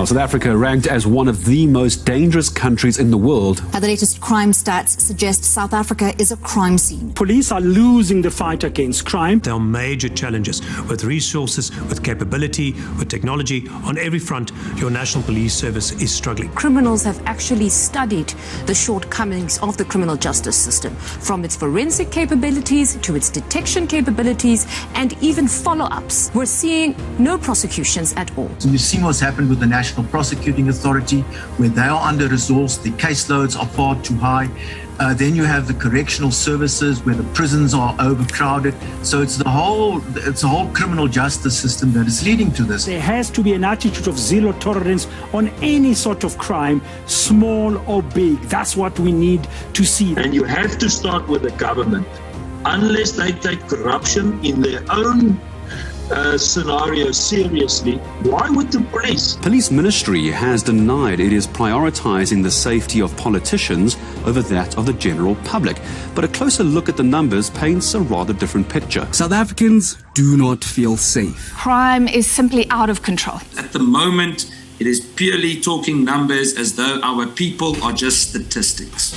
South Africa ranked as one of the most dangerous countries in the world. The latest crime stats suggest South Africa is a crime scene. Police are losing the fight against crime. There are major challenges with resources, with capability, with technology. On every front, your National Police Service is struggling. Criminals have actually studied the shortcomings of the criminal justice system, from its forensic capabilities to its detection capabilities and even follow-ups. We're seeing no prosecutions at all. So you've seen what's happened with the National Prosecuting Authority, where they are under-resourced, the caseloads are far too high. Then you have the correctional services where the prisons are overcrowded. So it's the whole criminal justice system that is leading to this. There has to be an attitude of zero tolerance on any sort of crime, small or big. That's what we need to see. And you have to start with the government. Unless they take corruption in their own scenario seriously, why would the police? Police Ministry has denied it is prioritising the safety of politicians over that of the general public. But a closer look at the numbers paints a rather different picture. South Africans do not feel safe. Crime is simply out of control. At the moment, it is purely talking numbers as though our people are just statistics.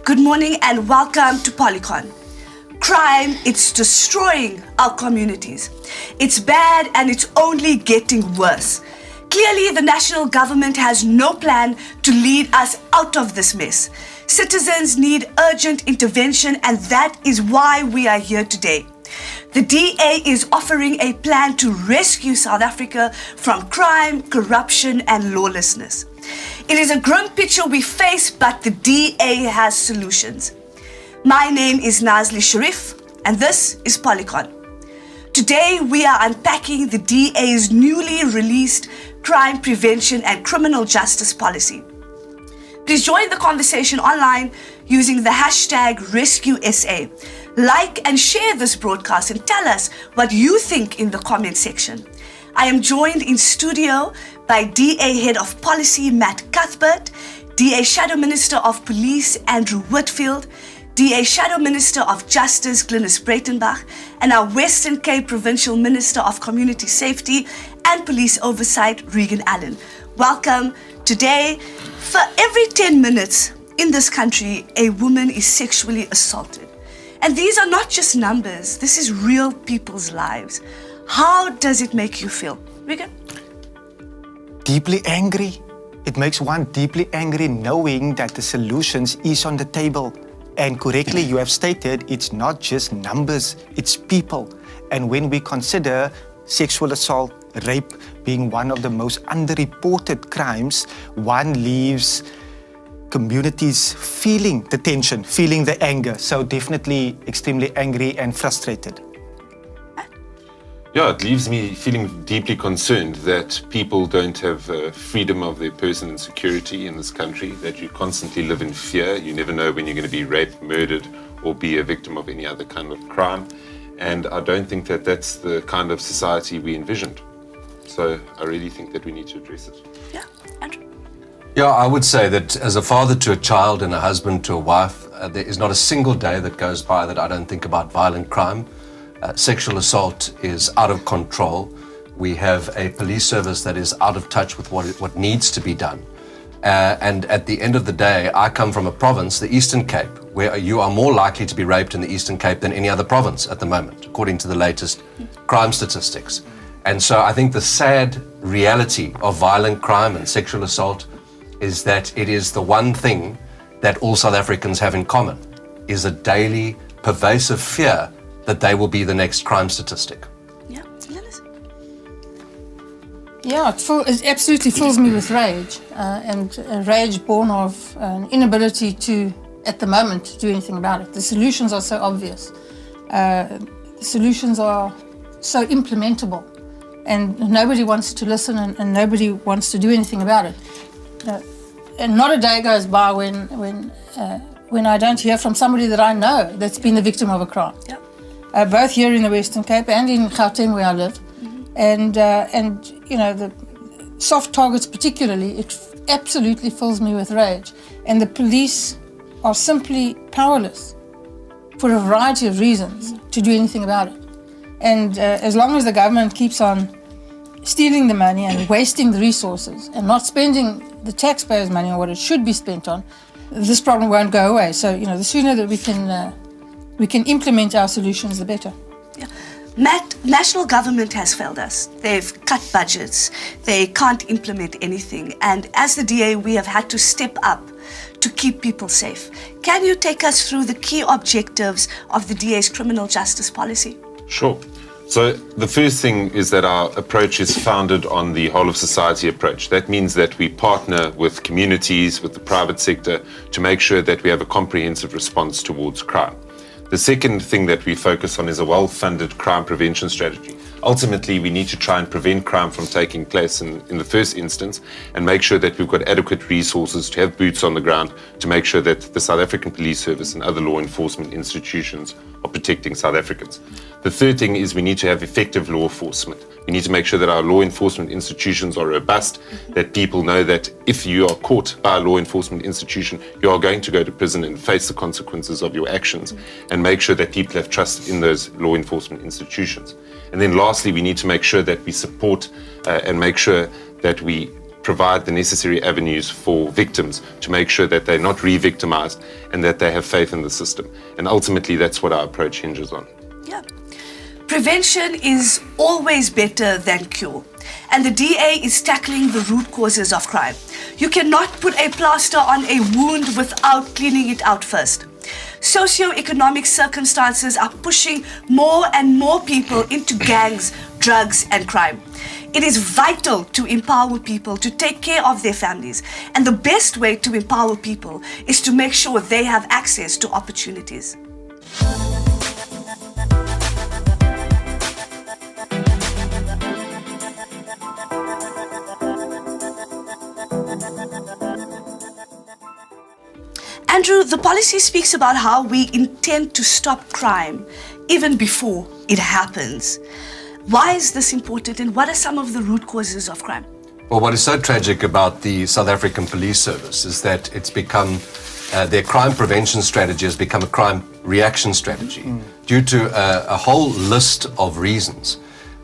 Good morning and welcome to Polycon. Crime, it's destroying our communities. It's bad and it's only getting worse. Clearly, the national government has no plan to lead us out of this mess. Citizens need urgent intervention, and that is why we are here today. The DA is offering a plan to rescue South Africa from crime, corruption, and lawlessness. It is a grim picture we face, but the DA has solutions. My name is Nazli Sharif, and this is Polycon. Today, we are unpacking the DA's newly released crime prevention and criminal justice policy. Please join the conversation online using the hashtag RescueSA. Like and share this broadcast and tell us what you think in the comment section. I am joined in studio by DA Head of Policy Matt Cuthbert, DA Shadow Minister of Police Andrew Whitfield, DA Shadow Minister of Justice Glynnis Breytenbach, and our Western Cape Provincial Minister of Community Safety and Police Oversight, Reagen Allen. Welcome. Today, for every 10 minutes in this country, a woman is sexually assaulted. And these are not just numbers, this is real people's lives. How does it make you feel? Reagen? Deeply angry. It makes one deeply angry knowing that the solutions is on the table. And correctly, you have stated it's not just numbers, it's people. And when we consider sexual assault, rape being one of the most underreported crimes, one leaves communities feeling the tension, feeling the anger. So definitely extremely angry and frustrated. Yeah, it leaves me feeling deeply concerned that people don't have freedom of their person and security in this country, that you constantly live in fear. You never know when you're going to be raped, murdered, or be a victim of any other kind of crime. And I don't think that that's the kind of society we envisioned. So I really think that we need to address it. Yeah, Andrew? Yeah, I would say that as a father to a child and a husband to a wife, there is not a single day that goes by that I don't think about violent crime. Sexual assault is out of control. We have a police service that is out of touch with what needs to be done. And at the end of the day, I come from a province, the Eastern Cape, where you are more likely to be raped in the Eastern Cape than any other province at the moment, according to the latest crime statistics. And so I think the sad reality of violent crime and sexual assault is that it is the one thing that all South Africans have in common, is a daily, pervasive fear that they will be the next crime statistic. Yeah, Glynnis? Yeah, it absolutely fills me with rage, and rage born of an inability to, at the moment, do anything about it. The solutions are so obvious. The solutions are so implementable, and nobody wants to listen, and nobody wants to do anything about it. And not a day goes by when I don't hear from somebody that I know that's been the victim of a crime. Yep. Both here in the Western Cape and in Gauteng where I live. Mm-hmm. And you know, the soft targets particularly, it absolutely fills me with rage. And the police are simply powerless for a variety of reasons to do anything about it. And as long as the government keeps on stealing the money and wasting the resources and not spending the taxpayers' money on what it should be spent on, this problem won't go away. So, the sooner that we can implement our solutions, the better. Yeah. Matt, national government has failed us. They've cut budgets. They can't implement anything. And as the DA, we have had to step up to keep people safe. Can you take us through the key objectives of the DA's criminal justice policy? Sure. So the first thing is that our approach is founded on the whole of society approach. That means that we partner with communities, with the private sector, to make sure that we have a comprehensive response towards crime. The second thing that we focus on is a well-funded crime prevention strategy. Ultimately, we need to try and prevent crime from taking place in the first instance and make sure that we've got adequate resources to have boots on the ground to make sure that the South African Police Service and other law enforcement institutions are protecting South Africans. The third thing is we need to have effective law enforcement. We need to make sure that our law enforcement institutions are robust, that people know that if you are caught by a law enforcement institution, you are going to go to prison and face the consequences of your actions, and make sure that people have trust in those law enforcement institutions. And then lastly, we need to make sure that we support and make sure that we provide the necessary avenues for victims to make sure that they're not re-victimized and that they have faith in the system. And ultimately, that's what our approach hinges on. Yeah. Prevention is always better than cure. And the DA is tackling the root causes of crime. You cannot put a plaster on a wound without cleaning it out first. Socio-economic circumstances are pushing more and more people into gangs, drugs, and crime. It is vital to empower people to take care of their families. And the best way to empower people is to make sure they have access to opportunities. Andrew, the policy speaks about how we intend to stop crime even before it happens. Why is this important, and what are some of the root causes of crime? Well, what is so tragic about the South African Police Service is that it's become, their crime prevention strategy has become a crime reaction strategy due to a whole list of reasons.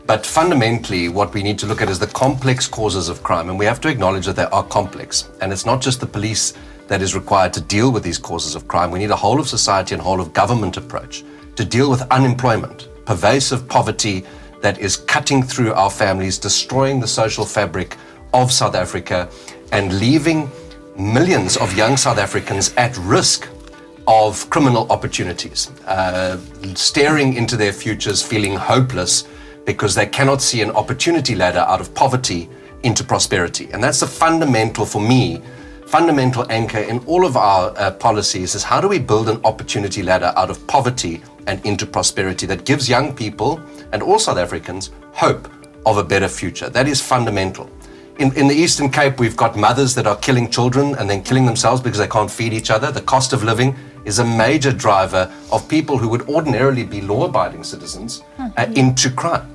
But fundamentally, what we need to look at is the complex causes of crime, and we have to acknowledge that they are complex. And it's not just the police that is required to deal with these causes of crime. We need a whole of society and whole of government approach to deal with unemployment, pervasive poverty that is cutting through our families, destroying the social fabric of South Africa, and leaving millions of young South Africans at risk of criminal opportunities, staring into their futures, feeling hopeless because they cannot see an opportunity ladder out of poverty into prosperity. And that's the fundamental, for me, fundamental anchor in all of our policies is how do we build an opportunity ladder out of poverty and into prosperity that gives young people and all South Africans hope of a better future. That is fundamental. In the Eastern Cape, we've got mothers that are killing children and then killing themselves because they can't feed each other. The cost of living is a major driver of people who would ordinarily be law-abiding citizens into crime.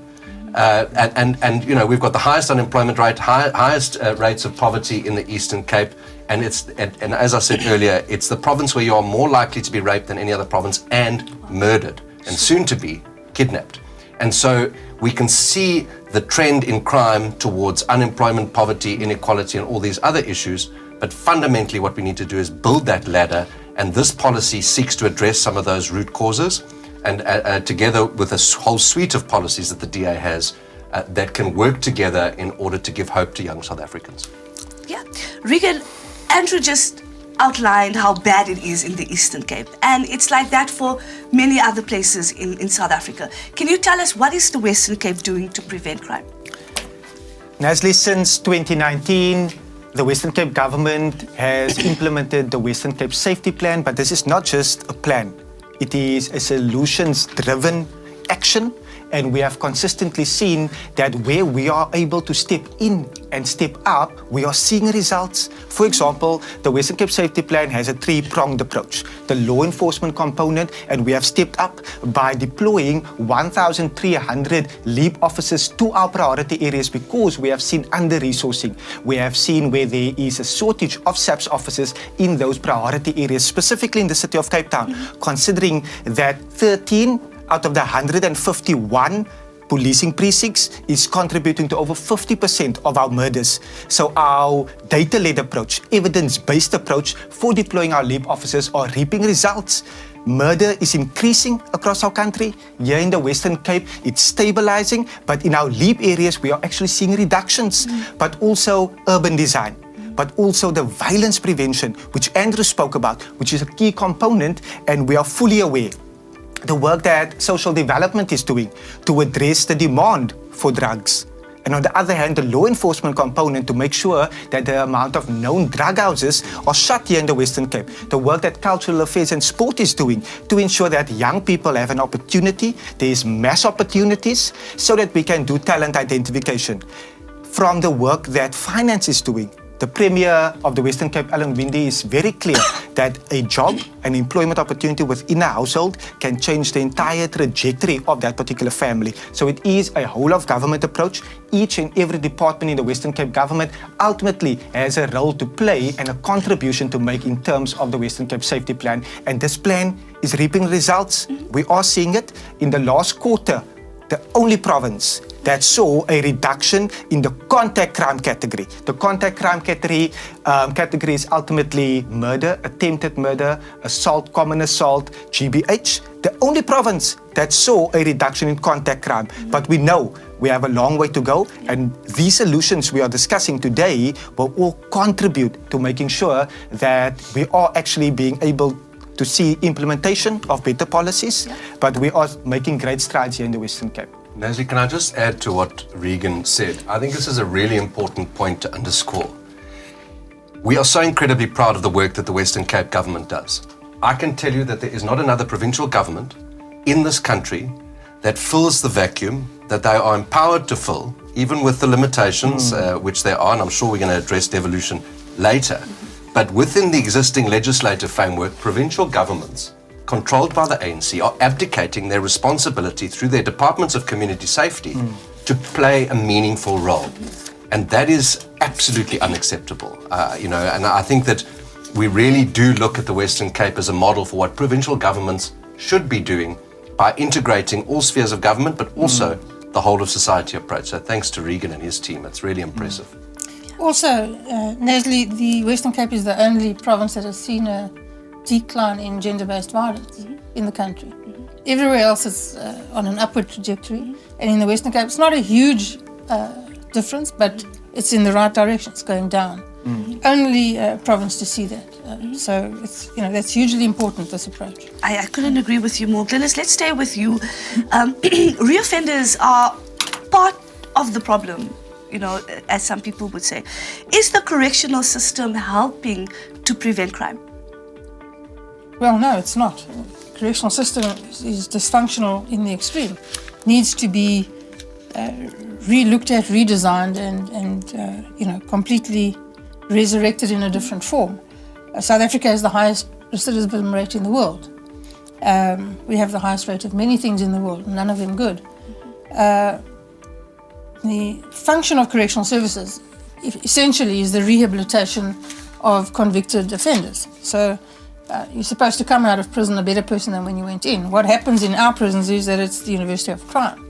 And you know, we've got the highest unemployment rate, highest rates of poverty in the Eastern Cape. And and as I said earlier, it's the province where you are more likely to be raped than any other province and murdered and soon to be kidnapped. And so we can see the trend in crime towards unemployment, poverty, inequality, and all these other issues. But fundamentally, what we need to do is build that ladder. And this policy seeks to address some of those root causes, and together with a whole suite of policies that the DA has that can work together in order to give hope to young South Africans. Yeah. Reagen, Andrew just outlined how bad it is in the Eastern Cape, and it's like that for many other places in South Africa. Can you tell us what is the Western Cape doing to prevent crime? Nasli, since 2019, the Western Cape government has implemented the Western Cape Safety Plan, but this is not just a plan. It is a solutions-driven action, And we have consistently seen that where we are able to step in and step up, we are seeing results. For example, the Western Cape Safety Plan has a three-pronged approach. The law enforcement component, and we have stepped up by deploying 1,300 LEAP officers to our priority areas because we have seen under-resourcing. We have seen where there is a shortage of SAPS officers in those priority areas, specifically in the city of Cape Town, considering that 13 out of the 151 policing precincts is contributing to over 50% of our murders. So our data-led approach, evidence-based approach for deploying our LEAP officers are reaping results. Murder is increasing across our country. Here in the Western Cape, it's stabilizing, but in our LEAP areas, we are actually seeing reductions, but also urban design, but also the violence prevention, which Andrew spoke about, which is a key component, and we are fully aware the work that social development is doing to address the demand for drugs. And on the other hand, the law enforcement component to make sure that the amount of known drug houses are shut here in the Western Cape. The work that Cultural Affairs and Sport is doing to ensure that young people have an opportunity, there is mass opportunities, so that we can do talent identification. From the work that finance is doing, the Premier of the Western Cape, Alan Winde, is very clear that a job, an employment opportunity within a household can change the entire trajectory of that particular family. So it is a whole of government approach. Each and every department in the Western Cape government ultimately has a role to play and a contribution to make in terms of the Western Cape Safety Plan. And this plan is reaping results. We are seeing it in the last quarter. The only province that saw a reduction in the contact crime category. The contact crime category is ultimately murder, attempted murder, assault, common assault, GBH. The only province that saw a reduction in contact crime. But we know we have a long way to go, and these solutions we are discussing today will all contribute to making sure that we are actually being able to see implementation of better policies, but we are making great strides here in the Western Cape. Nazli, can I just add to what Reagen said? I think this is a really important point to underscore. We are so incredibly proud of the work that the Western Cape government does. I can tell you that there is not another provincial government in this country that fills the vacuum that they are empowered to fill, even with the limitations which there are, and I'm sure we're going to address devolution later. But within the existing legislative framework, provincial governments controlled by the ANC are abdicating their responsibility through their departments of community safety to play a meaningful role. And that is absolutely unacceptable. And I think that we really do look at the Western Cape as a model for what provincial governments should be doing by integrating all spheres of government, but also the whole of society approach. So thanks to Reagen and his team. It's really impressive. Also, Nazli, the Western Cape is the only province that has seen a decline in gender-based violence in the country. Everywhere else it's on an upward trajectory, and in the Western Cape it's not a huge difference, but it's in the right direction. It's going down. Only province to see that. So it's that's hugely important, this approach. I couldn't agree with you more. Glynnis, let's stay with you. Reoffenders are part of the problem, as some people would say. Is the correctional system helping to prevent crime? Well, no, it's not. The correctional system is dysfunctional in the extreme. Needs to be re-looked at, redesigned, and completely resurrected in a different form. South Africa has the highest recidivism rate in the world. We have the highest rate of many things in the world, none of them good. The function of correctional services essentially is the rehabilitation of convicted offenders. So you're supposed to come out of prison a better person than when you went in. What happens in our prisons is that it's the University of Crime.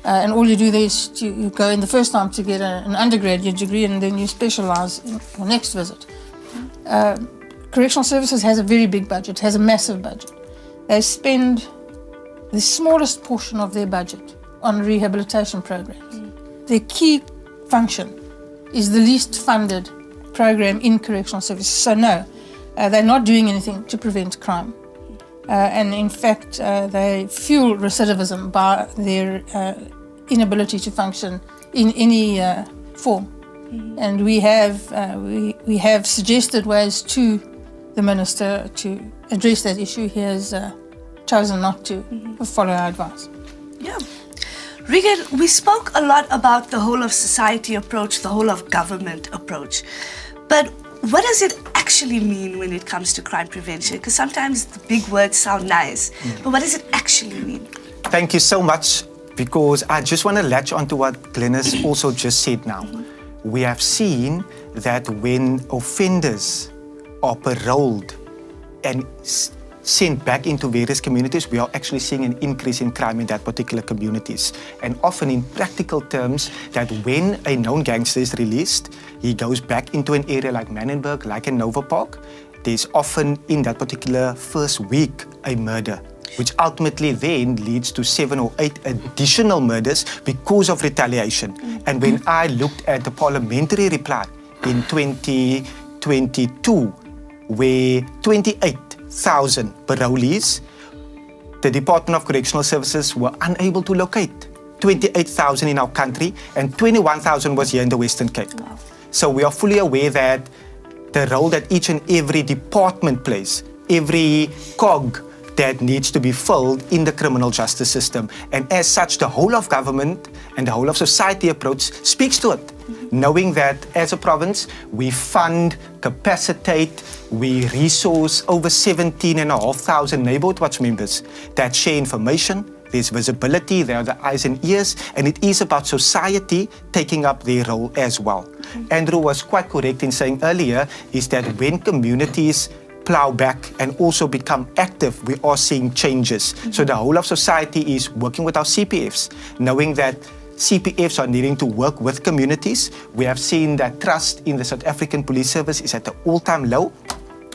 And all you do there is you go in the first time to get an undergraduate degree, and then you specialize in your next visit. Correctional Services has a very big budget, has a massive budget. They spend the smallest portion of their budget on rehabilitation programs. Their key function is the least funded program in Correctional Services. So no, they're not doing anything to prevent crime. And in fact, they fuel recidivism by their inability to function in any form. And we have suggested ways to the Minister to address that issue. He has chosen not to follow our advice. Yeah. Reagen, we spoke a lot about the whole of society approach, the whole of government approach. But what does it actually mean when it comes to crime prevention? Because sometimes the big words sound nice, but what does it actually mean? Thank you so much, because I just want to latch on to what Glynnis also just said now. We have seen that when offenders are paroled and sent back into various communities, we are actually seeing an increase in crime in that particular communities. And often in practical terms, that when a known gangster is released, he goes back into an area like Manenberg, like in Nova Park, there's often in that particular first week a murder, which ultimately then leads to 7 or 8 additional murders because of retaliation. And when I looked at the parliamentary reply in 2022, where 28,000 parolees, the Department of Correctional Services were unable to locate. 28,000 in our country, and 21,000 was here in the Western Cape. Wow. So we are fully aware that the role that each and every department plays, every cog that needs to be filled in the criminal justice system. And as such, the whole of government and the whole of society approach speaks to it. Knowing that as a province, we fund, capacitate, we resource over 17,500 neighborhood watch members that share information. There's visibility, there are the eyes and ears, and it is about society taking up their role as well. Andrew was quite correct in saying earlier, is that when communities plow back and also become active, we are seeing changes. So the whole of society is working with our CPFs, knowing that CPFs are needing to work with communities. We have seen that trust in the South African Police Service is at an all-time low,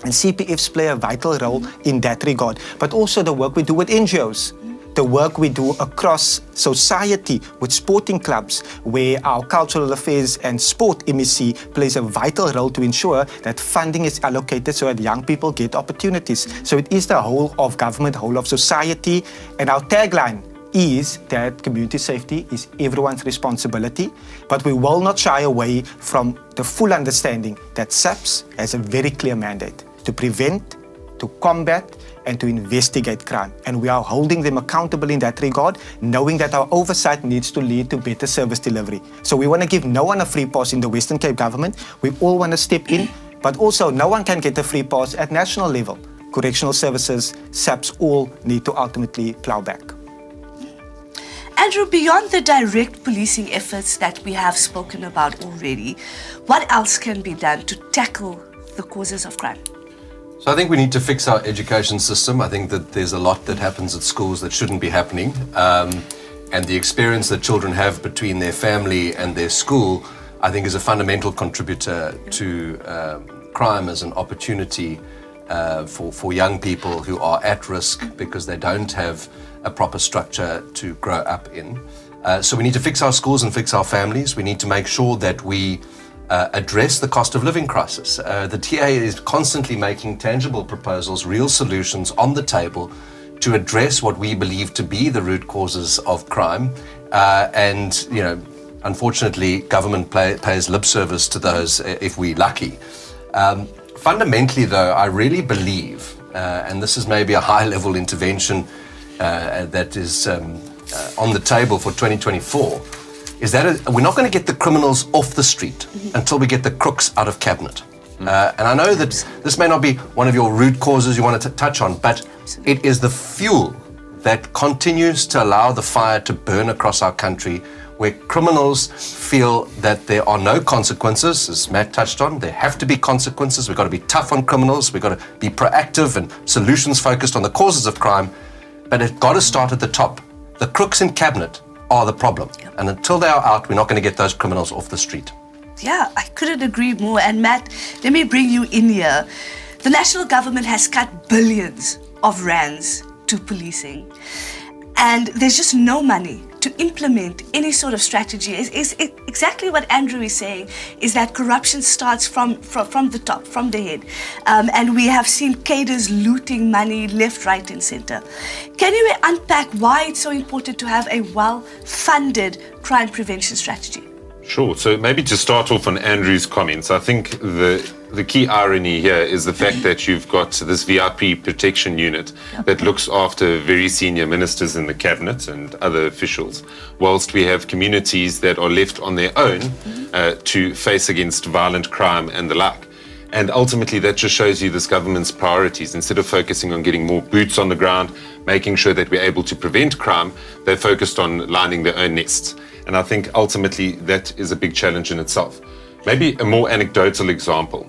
and CPFs play a vital role in that regard. But also the work we do with NGOs, the work we do across society with sporting clubs, where our cultural affairs and sport MEC plays a vital role to ensure that funding is allocated so that young people get opportunities. So it is the whole of government, whole of society, and our tagline is that community safety is everyone's responsibility, but we will not shy away from the full understanding that SAPS has a very clear mandate to prevent, to combat, and to investigate crime. And we are holding them accountable in that regard, knowing that our oversight needs to lead to better service delivery. So we want to give no one a free pass in the Western Cape government. We all want to step in, but also no one can get a free pass at national level. Correctional services, SAPS, all need to ultimately plow back. Andrew, beyond the direct policing efforts that we have spoken about already, what else can be done to tackle the causes of crime? So I think we need to fix our education system. I think that there's a lot that happens at schools that shouldn't be happening. And the experience that children have between their family and their school, I think, is a fundamental contributor to crime as an opportunity for young people who are at risk because they don't have a proper structure to grow up in. So we need to fix our schools and fix our families. We need to make sure that we address the cost of living crisis. The TA is constantly making tangible proposals, real solutions on the table to address what we believe to be the root causes of crime. And, you know, unfortunately, government pays lip service to those if we're lucky. Fundamentally, though, I really believe, and this is maybe a high-level intervention that is on the table for 2024, is that we're not going to get the criminals off the street until we get the crooks out of cabinet. And I know that this may not be one of your root causes you want to touch on, but it is the fuel that continues to allow the fire to burn across our country, where criminals feel that there are no consequences, as Matt touched on. There have to be consequences. We've got to be tough on criminals. We've got to be proactive and solutions focused on the causes of crime. But it's got to start at the top. The crooks in cabinet are the problem. And until they are out, we're not going to get those criminals off the street. Yeah, I couldn't agree more. And Matt, let me bring you in here. The national government has cut billions of rands to policing. And there's just no money to implement any sort of strategy. Is exactly what Andrew is saying, is that corruption starts from the top, from the head. And we have seen cadres looting money left, right, and center. Can you unpack why it's so important to have a well-funded crime prevention strategy? Sure. So maybe to start off on Andrew's comments, I think the the key irony here is the fact that you've got this VIP protection unit that looks after very senior ministers in the cabinet and other officials, whilst we have communities that are left on their own to face against violent crime and the like. And ultimately, that just shows you this government's priorities. Instead of focusing on getting more boots on the ground, making sure that we're able to prevent crime, they're focused on lining their own nests. And I think ultimately that is a big challenge in itself. Maybe a more anecdotal example.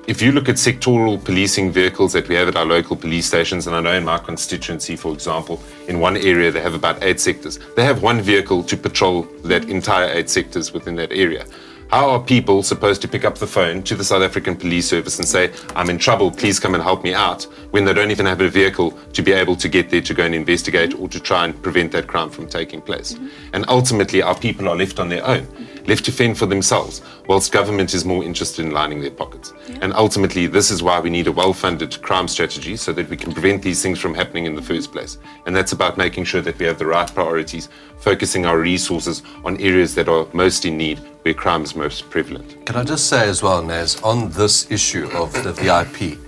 If you look at sectoral policing vehicles that we have at our local police stations, and I know in my constituency, for example, in one area they have about 8 sectors. They have one vehicle to patrol that entire 8 sectors within that area. How are people supposed to pick up the phone to the South African Police Service and say, I'm in trouble, please come and help me out, when they don't even have a vehicle to be able to get there to go and investigate or to try and prevent that crime from taking place? And ultimately, our people are left on their own, left to fend for themselves, whilst government is more interested in lining their pockets. And ultimately, this is why we need a well-funded crime strategy so that we can prevent these things from happening in the first place. And that's about making sure that we have the right priorities, focusing our resources on areas that are most in need, where crime is most prevalent. Can I just say as well, Naz, on this issue of the VIP,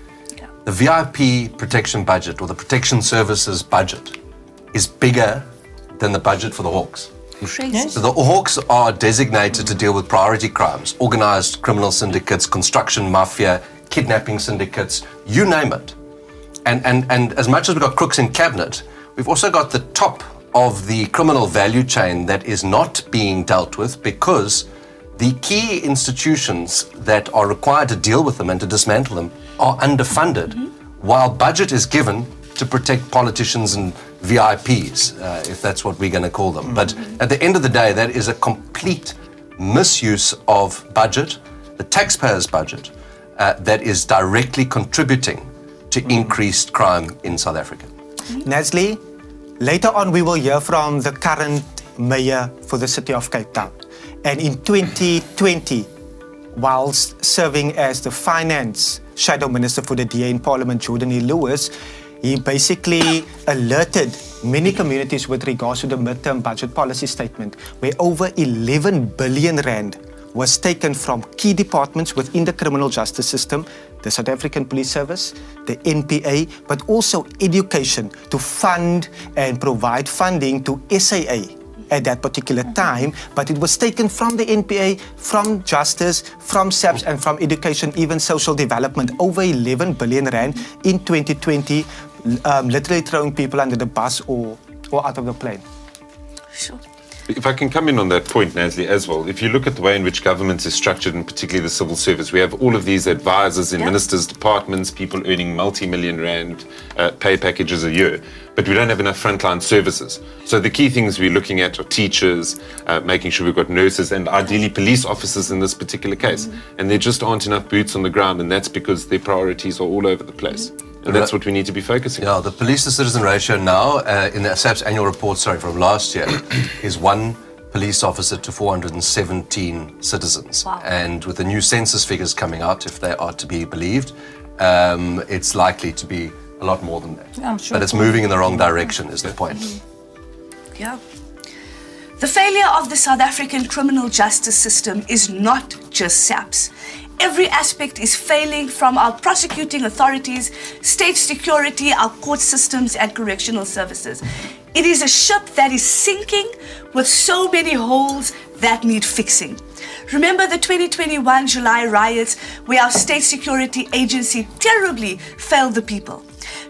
the VIP protection budget or the protection services budget is bigger than the budget for the Hawks. Crazy. So the Hawks are designated to deal with priority crimes, organized criminal syndicates, construction mafia, kidnapping syndicates, you name it. And as much as we've got crooks in cabinet, we've also got the top of the criminal value chain that is not being dealt with because the key institutions that are required to deal with them and to dismantle them are underfunded, while budget is given to protect politicians and VIPs, if that's what we're going to call them. But at the end of the day, that is a complete misuse of budget, the taxpayers' budget, that is directly contributing to increased crime in South Africa. Nestle, later on we will hear from the current mayor for the city of Cape Town. And in 2020, whilst serving as the finance shadow minister for the DA in Parliament, Jordan E. Lewis, he basically alerted many communities with regards to the midterm budget policy statement, where over 11 billion rand was taken from key departments within the criminal justice system, the South African Police Service, the NPA, but also education to fund and provide funding to SAA at that particular time, but it was taken from the NPA, from justice, from SAPS, and from education, even social development, over 11 billion rand in 2020, literally throwing people under the bus or out of the plane. Sure. If I can come in on that point, Nasli, as well, if you look at the way in which government is structured, and particularly the civil service, we have all of these advisors in ministers' departments, people earning multi-million rand pay packages a year, but we don't have enough frontline services. So the key things we're looking at are teachers, making sure we've got nurses, and ideally police officers in this particular case. And there just aren't enough boots on the ground, and that's because their priorities are all over the place. And that's what we need to be focusing on. The police to citizen ratio now in the SAPS annual report, from last year, is 1 police officer to 417 citizens. Wow. And with the new census figures coming out, if they are to be believed, it's likely to be a lot more than that. Yeah, I'm sure. But it's moving in the wrong direction, is the point. Yeah. The failure of the South African criminal justice system is not just SAPS. Every aspect is failing, from our prosecuting authorities, state security, our court systems, and correctional services. It is a ship that is sinking with so many holes that need fixing. Remember the 2021 July riots where our state security agency terribly failed the people.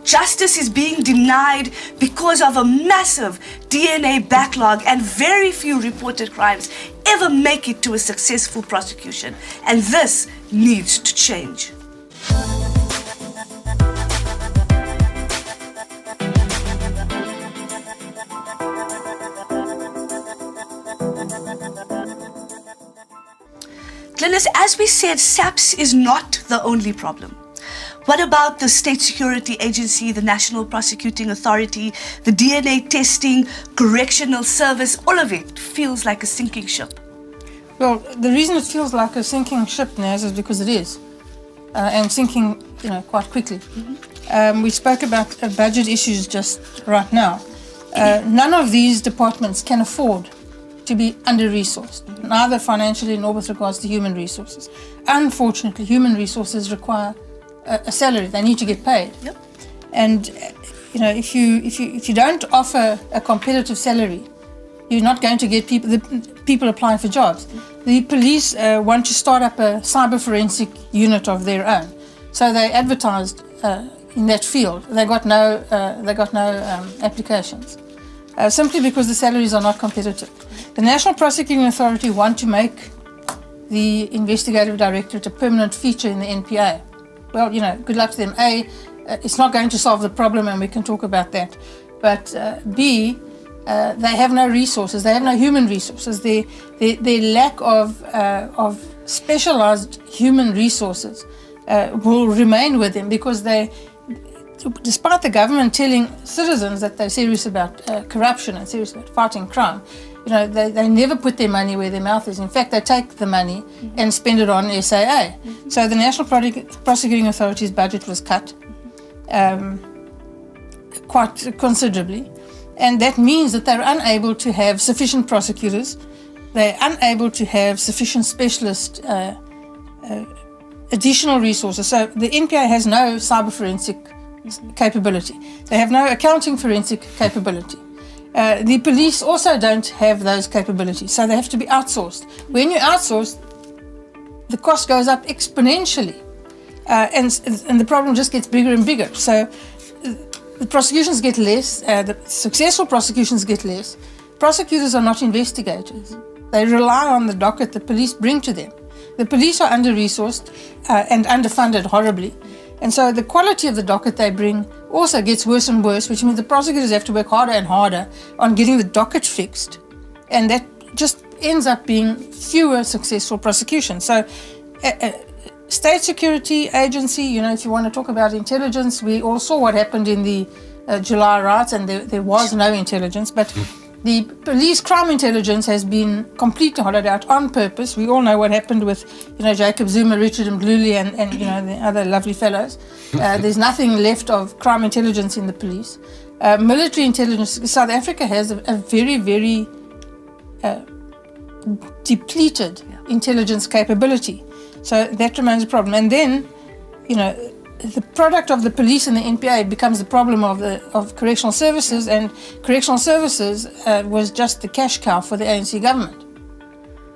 Justice is being denied because of a massive DNA backlog, and very few reported crimes ever make it to a successful prosecution. And this needs to change. Glynnis, as we said, SAPS is not the only problem. What about the State Security Agency, the National Prosecuting Authority, the DNA testing, correctional service? All of it feels like a sinking ship. Well, the reason it feels like a sinking ship, Naz, is because it is. And sinking, quite quickly. We spoke about budget issues just right now. None of these departments can afford to be under-resourced. neither financially nor with regards to human resources. Unfortunately, human resources require a salary. They need to get paid. Yep. And if you don't offer a competitive salary, you're not going to get people applying for jobs. The police want to start up a cyber forensic unit of their own, so they advertised in that field. They got no applications, simply because the salaries are not competitive. The National Prosecuting Authority want to make the Investigative Directorate a permanent feature in the NPA. Well, good luck to them. A, it's not going to solve the problem, and we can talk about that. But B, they have no resources. They have no human resources. Their lack of specialized human resources will remain with them, because despite the government telling citizens that they're serious about corruption and serious about fighting crime, they never put their money where their mouth is. In fact, they take the money and spend it on SAA. So the National Prosecuting Authority's budget was cut quite considerably. And that means that they're unable to have sufficient prosecutors. They're unable to have sufficient specialist additional resources. So the NPA has no cyber forensic capability. They have no accounting forensic capability. The police also don't have those capabilities, so they have to be outsourced. When you outsource, the cost goes up exponentially, and the problem just gets bigger and bigger. So the prosecutions get less, the successful prosecutions get less. Prosecutors are not investigators. They rely on the docket the police bring to them. The police are under-resourced and underfunded horribly. And so the quality of the docket they bring also gets worse and worse, which means the prosecutors have to work harder and harder on getting the docket fixed. And that just ends up being fewer successful prosecutions. So state security agency, if you want to talk about intelligence, we all saw what happened in the July riots, and there was no intelligence. But the police crime intelligence has been completely hollowed out on purpose. We all know what happened with, Jacob Zuma, Richard Mdluli, and the other lovely fellows. There's nothing left of crime intelligence in the police. Military intelligence, South Africa has a very, very depleted intelligence capability. So that remains a problem. And then, the product of the police and the NPA becomes the problem of correctional services, and correctional services was just the cash cow for the ANC government.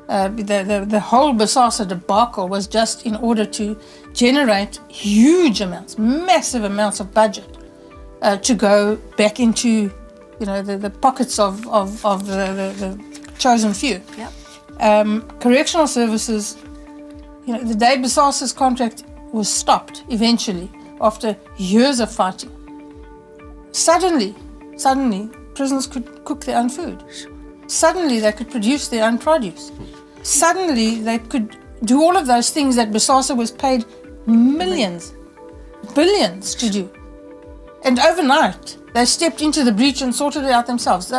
The whole Bosasa debacle was just in order to generate huge amounts, massive amounts of budget to go back into, the pockets of the chosen few. Yep. Correctional services, the day Bosasa's contract was stopped eventually after years of fighting. Suddenly, prisons could cook their own food. Suddenly, they could produce their own produce. Suddenly, they could do all of those things that Bosasa was paid billions to do. And overnight, they stepped into the breach and sorted it out themselves.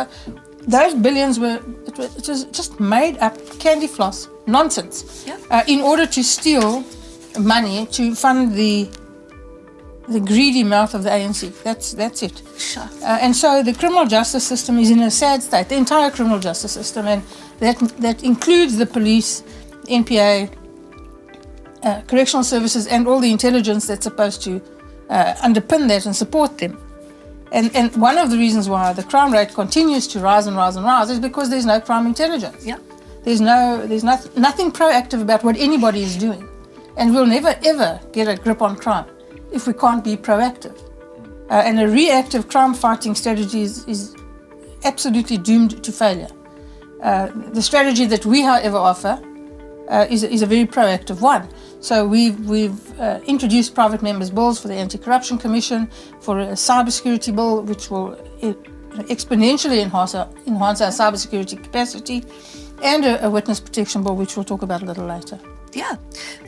Those billions it was just made up candy floss nonsense in order to steal money to fund the greedy mouth of the ANC. That's it. Sure. And so the criminal justice system is in a sad state, the entire criminal justice system, and that includes the police, NPA, correctional services, and all the intelligence that's supposed to underpin that and support them. And one of the reasons why the crime rate continues to rise and rise and rise is because there's no crime intelligence. Yeah. There's nothing proactive about what anybody is doing. And we'll never, ever get a grip on crime if we can't be proactive. And a reactive crime-fighting strategy is absolutely doomed to failure. The strategy that we, however, offer is a very proactive one. So we've introduced private members' bills for the Anti-Corruption Commission, for a cybersecurity bill, which will exponentially enhance our cybersecurity capacity, and a witness protection bill, which we'll talk about a little later. Yeah.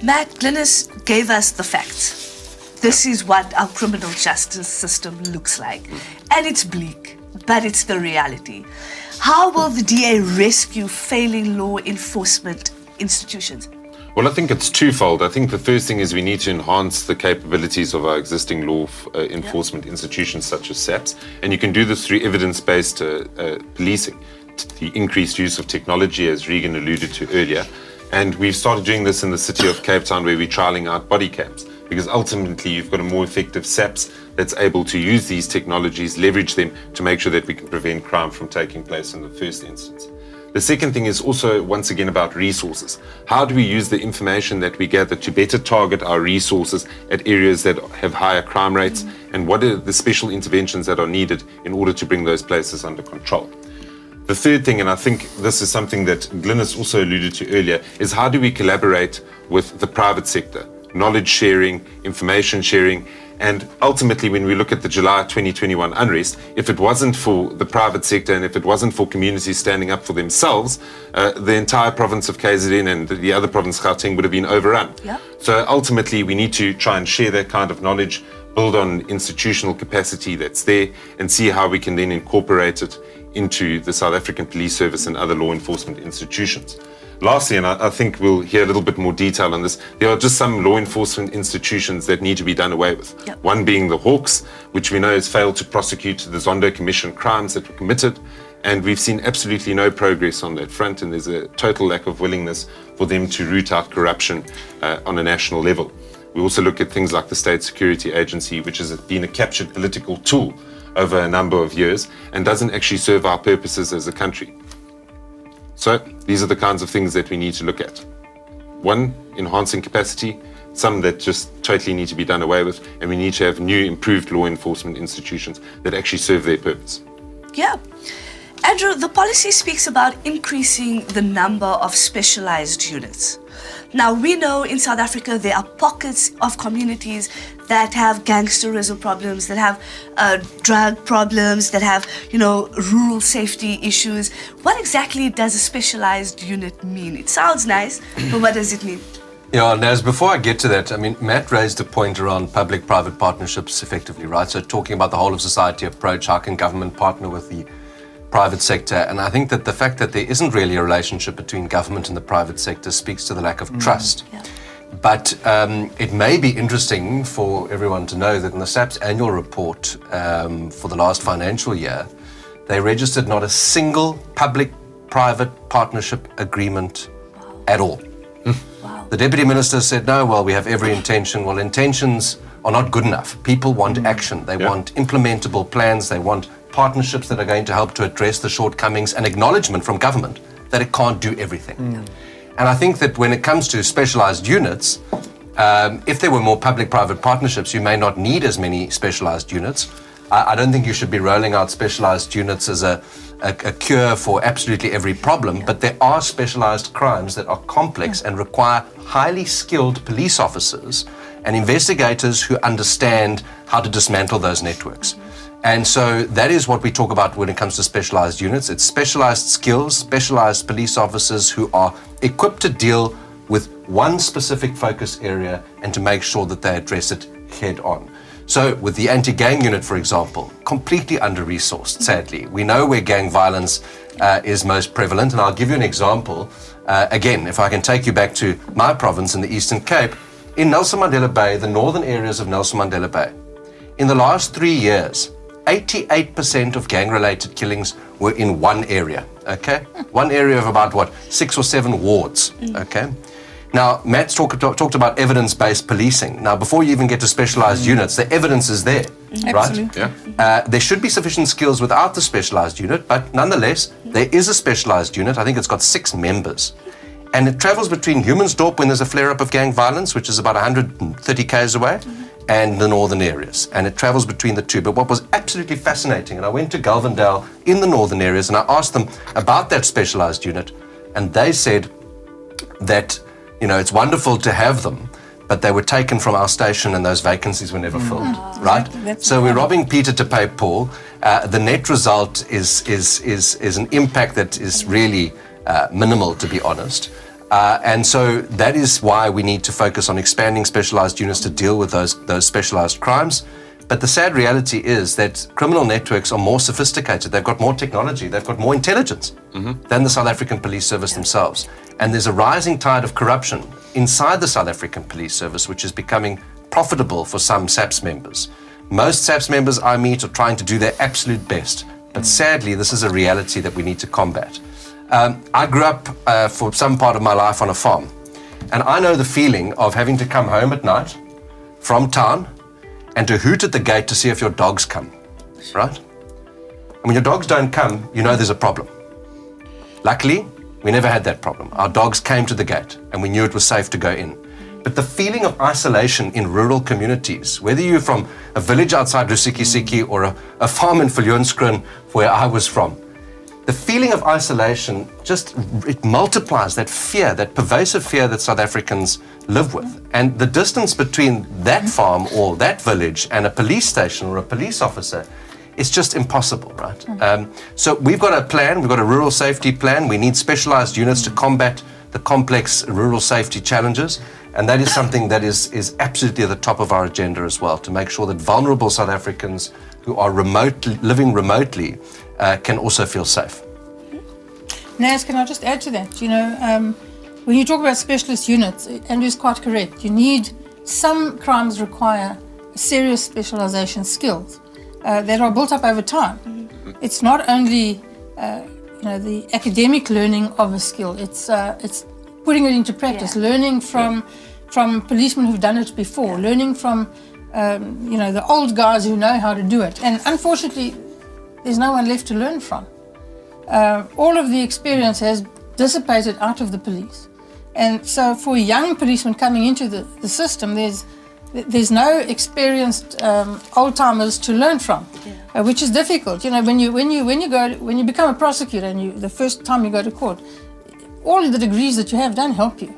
Matt, Glynnis gave us the facts. This is what our criminal justice system looks like. And it's bleak, but it's the reality. How will the DA rescue failing law enforcement institutions? Well, I think it's twofold. I think the first thing is we need to enhance the capabilities of our existing law enforcement institutions such as SAPS. And you can do this through evidence-based policing. the increased use of technology, as Reagen alluded to earlier. And we've started doing this in the city of Cape Town, where we're trialing out body cams, because ultimately you've got a more effective SAPS that's able to use these technologies, leverage them to make sure that we can prevent crime from taking place in the first instance. The second thing is also, once again, about resources. How do we use the information that we gather to better target our resources at areas that have higher crime rates? And what are the special interventions that are needed in order to bring those places under control? The third thing, and I think this is something that Glynnis also alluded to earlier, is how do we collaborate with the private sector? Knowledge sharing, information sharing, and ultimately when we look at the July 2021 unrest, if it wasn't for the private sector and if it wasn't for communities standing up for themselves, the entire province of KZN and the other province, Gauteng, would have been overrun. Yeah. So ultimately we need to try and share that kind of knowledge, build on institutional capacity that's there, and see how we can then incorporate it into the South African Police Service and other law enforcement institutions. Lastly, and I think we'll hear a little bit more detail on this, there are just some law enforcement institutions that need to be done away with. Yep. One being the Hawks, which we know has failed to prosecute the Zondo Commission crimes that were committed, and we've seen absolutely no progress on that front, and there's a total lack of willingness for them to root out corruption on a national level. We also look at things like the State Security Agency, which has been a captured political tool over a number of years and doesn't actually serve our purposes as a country. So these are the kinds of things that we need to look at. One, enhancing capacity, some that just totally need to be done away with, and we need to have new, improved law enforcement institutions that actually serve their purpose. Yeah. Andrew, the policy speaks about increasing the number of specialized units. Now, we know in South Africa there are pockets of communities that have gangsterism problems, that have drug problems, that have, rural safety issues. What exactly does a specialized unit mean? It sounds nice, but what does it mean? Yeah, Naz, before I get to that, Matt raised a point around public-private partnerships effectively, right? So talking about the whole of society approach, how can government partner with the private sector? And I think that the fact that there isn't really a relationship between government and the private sector speaks to the lack of trust. Yeah. But it may be interesting for everyone to know that in the SAPS annual report for the last financial year, they registered not a single public-private partnership agreement at all. Wow. The Deputy Minister said, no, well, we have every intention. Well, intentions are not good enough. People want action. They want implementable plans. They want partnerships that are going to help to address the shortcomings and acknowledgement from government that it can't do everything. And I think that when it comes to specialized units, if there were more public-private partnerships, you may not need as many specialized units. I don't think you should be rolling out specialized units as a cure for absolutely every problem, but there are specialized crimes that are complex and require highly skilled police officers and investigators who understand how to dismantle those networks. And so that is what we talk about when it comes to specialized units. It's specialized skills, specialized police officers who are equipped to deal with one specific focus area and to make sure that they address it head on. So with the anti-gang unit, for example, completely under-resourced, sadly. We know where gang violence is most prevalent, and I'll give you an example. Again, if I can take you back to my province in the Eastern Cape, in Nelson Mandela Bay, the northern areas of Nelson Mandela Bay, in the last 3 years, 88% of gang-related killings were in one area, okay? One area of about, 6 or 7 wards, okay? Now, Matt's talked about evidence-based policing. Now, before you even get to specialized units, the evidence is there, right? Yeah. There should be sufficient skills without the specialized unit, but nonetheless, there is a specialized unit. I think it's got 6 members. And it travels between Humansdorp when there's a flare-up of gang violence, which is about 130 k's away, and the northern areas, and it travels between the two. But what was absolutely fascinating, and I went to Galvindale in the northern areas and I asked them about that specialized unit, and they said that, it's wonderful to have them, but they were taken from our station and those vacancies were never filled, right? So we're robbing Peter to pay Paul. The net result is an impact that is really minimal, to be honest. And so that is why we need to focus on expanding specialized units to deal with those specialized crimes. But the sad reality is that criminal networks are more sophisticated. They've got more technology. They've got more intelligence than the South African Police Service themselves. And there's a rising tide of corruption inside the South African Police Service, which is becoming profitable for some SAPS members. Most SAPS members I meet are trying to do their absolute best But sadly, this is a reality that we need to combat. I grew up for some part of my life on a farm. And I know the feeling of having to come home at night from town and to hoot at the gate to see if your dogs come, right? And when your dogs don't come, you know there's a problem. Luckily, we never had that problem. Our dogs came to the gate and we knew it was safe to go in. But the feeling of isolation in rural communities, whether you're from a village outside Rusikisiki or a farm in Viljoenskroon, where I was from, the feeling of isolation it multiplies that fear, that pervasive fear that South Africans live with. And the distance between that farm or that village and a police station or a police officer is just impossible, right? So we've got a plan, we've got a rural safety plan. We need specialized units to combat the complex rural safety challenges. And that is something that is absolutely at the top of our agenda as well, to make sure that vulnerable South Africans who are living remotely can also feel safe. Naz, can I just add to that? You know, when you talk about specialist units, Andrew's quite correct. You need, some crimes require serious specialization skills that are built up over time. It's not only the academic learning of a skill, it's putting it into practice, learning from policemen who've done it before, learning from the old guys who know how to do it. And unfortunately, there's no one left to learn from. All of the experience has dissipated out of the police. And so for young policemen coming into the system, there's no experienced old-timers to learn from, which is difficult. You know, when you become a prosecutor and the first time you go to court, all the degrees that you have don't help you.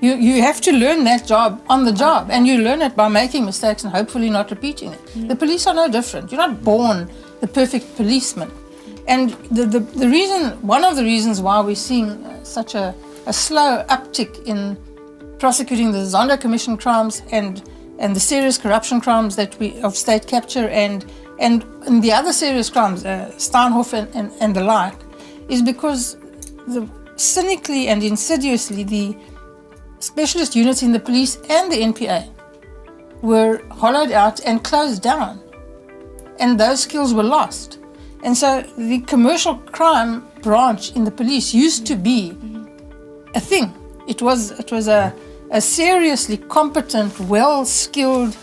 You have to learn that job on the job, and you learn it by making mistakes and hopefully not repeating it. The police are no different. You're not born the perfect policeman. And the reason, one of the reasons why we're seeing such a slow uptick in prosecuting the Zondo Commission crimes and the serious corruption crimes of state capture and the other serious crimes, Steinhoff and the like, is because cynically and insidiously the specialist units in the police and the NPA were hollowed out and closed down, and those skills were lost. And so the commercial crime branch in the police used to be a thing. It was a seriously competent, well-skilled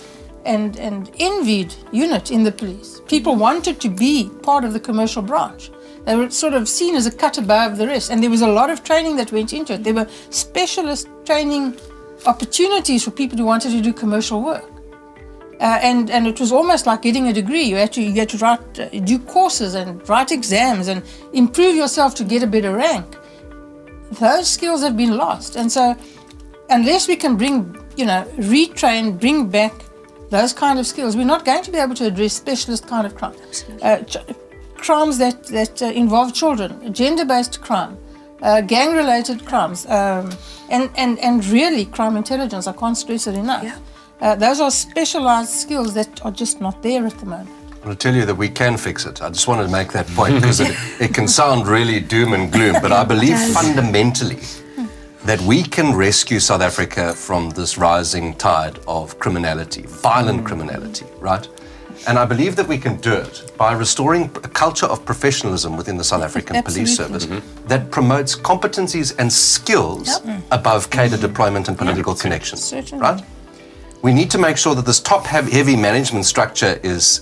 and envied unit in the police. People wanted to be part of the commercial branch. They were sort of seen as a cut above the rest, and there was a lot of training that went into it. There were specialist training opportunities for people who wanted to do commercial work. And it was almost like getting a degree. You had to do courses and write exams and improve yourself to get a better rank. Those skills have been lost. And so unless we can retrain, bring back those kind of skills, we're not going to be able to address specialist kind of crime. Crimes that involve children, gender-based crime, gang-related crimes, and really crime intelligence. I can't stress it enough. Those are specialized skills that are just not there at the moment. I want to tell you that we can fix it. I just wanted to make that point because it can sound really doom and gloom, but I believe fundamentally that we can rescue South Africa from this rising tide of criminality, violent criminality, right? And I believe that we can do it by restoring a culture of professionalism within the South African police service that promotes competencies and skills above cadre deployment and political connections, right? We need to make sure that this top-heavy management structure is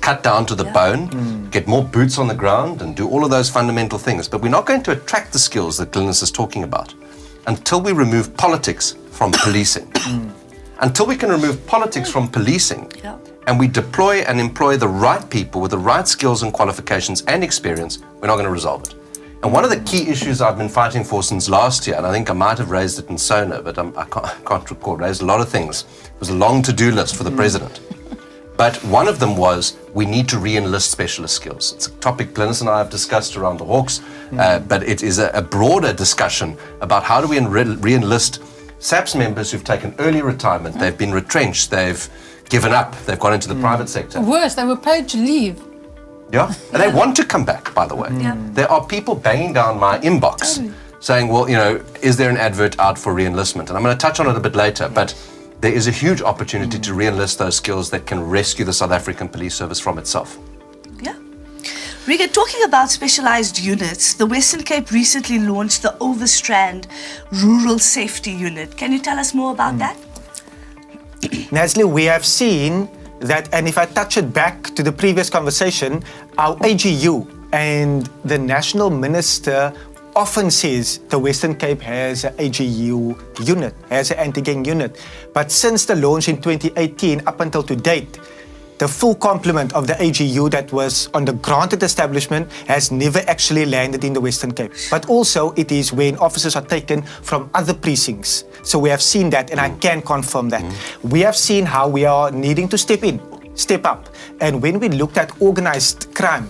cut down to the bone, get more boots on the ground and do all of those fundamental things. But we're not going to attract the skills that Glynnis is talking about until we remove politics from policing. Until we can remove politics from policing and we deploy and employ the right people with the right skills and qualifications and experience, we're not going to resolve it. And one of the key issues I've been fighting for since last year, and I think I might have raised it in SONA, but I can't recall, raised a lot of things. It was a long to-do list for the president. But one of them was we need to re-enlist specialist skills. It's a topic Glynnis and I have discussed around the Hawks, but it is a broader discussion about how do we re-enlist SAPS members who've taken early retirement, they've been retrenched, they've given up, they've gone into the private sector. Worse, they were paid to leave. Yeah, and they want to come back, by the way. There are people banging down my inbox saying, well, is there an advert out for re-enlistment? And I'm going to touch on it a bit later, but there is a huge opportunity to re-enlist those skills that can rescue the South African police service from itself. Reagen, talking about specialized units, the Western Cape recently launched the Oversight Rural Safety Unit. Can you tell us more about that? Nestle, we have seen that, and if I touch it back to the previous conversation, our AGU and the National Minister often says the Western Cape has an AGU unit, has an anti-gang unit. But since the launch in 2018 up until to date, the full complement of the AGU that was on the granted establishment has never actually landed in the Western Cape. But also it is when officers are taken from other precincts. So we have seen that, and I can confirm that. We have seen how we are needing to step up. And when we looked at organized crime,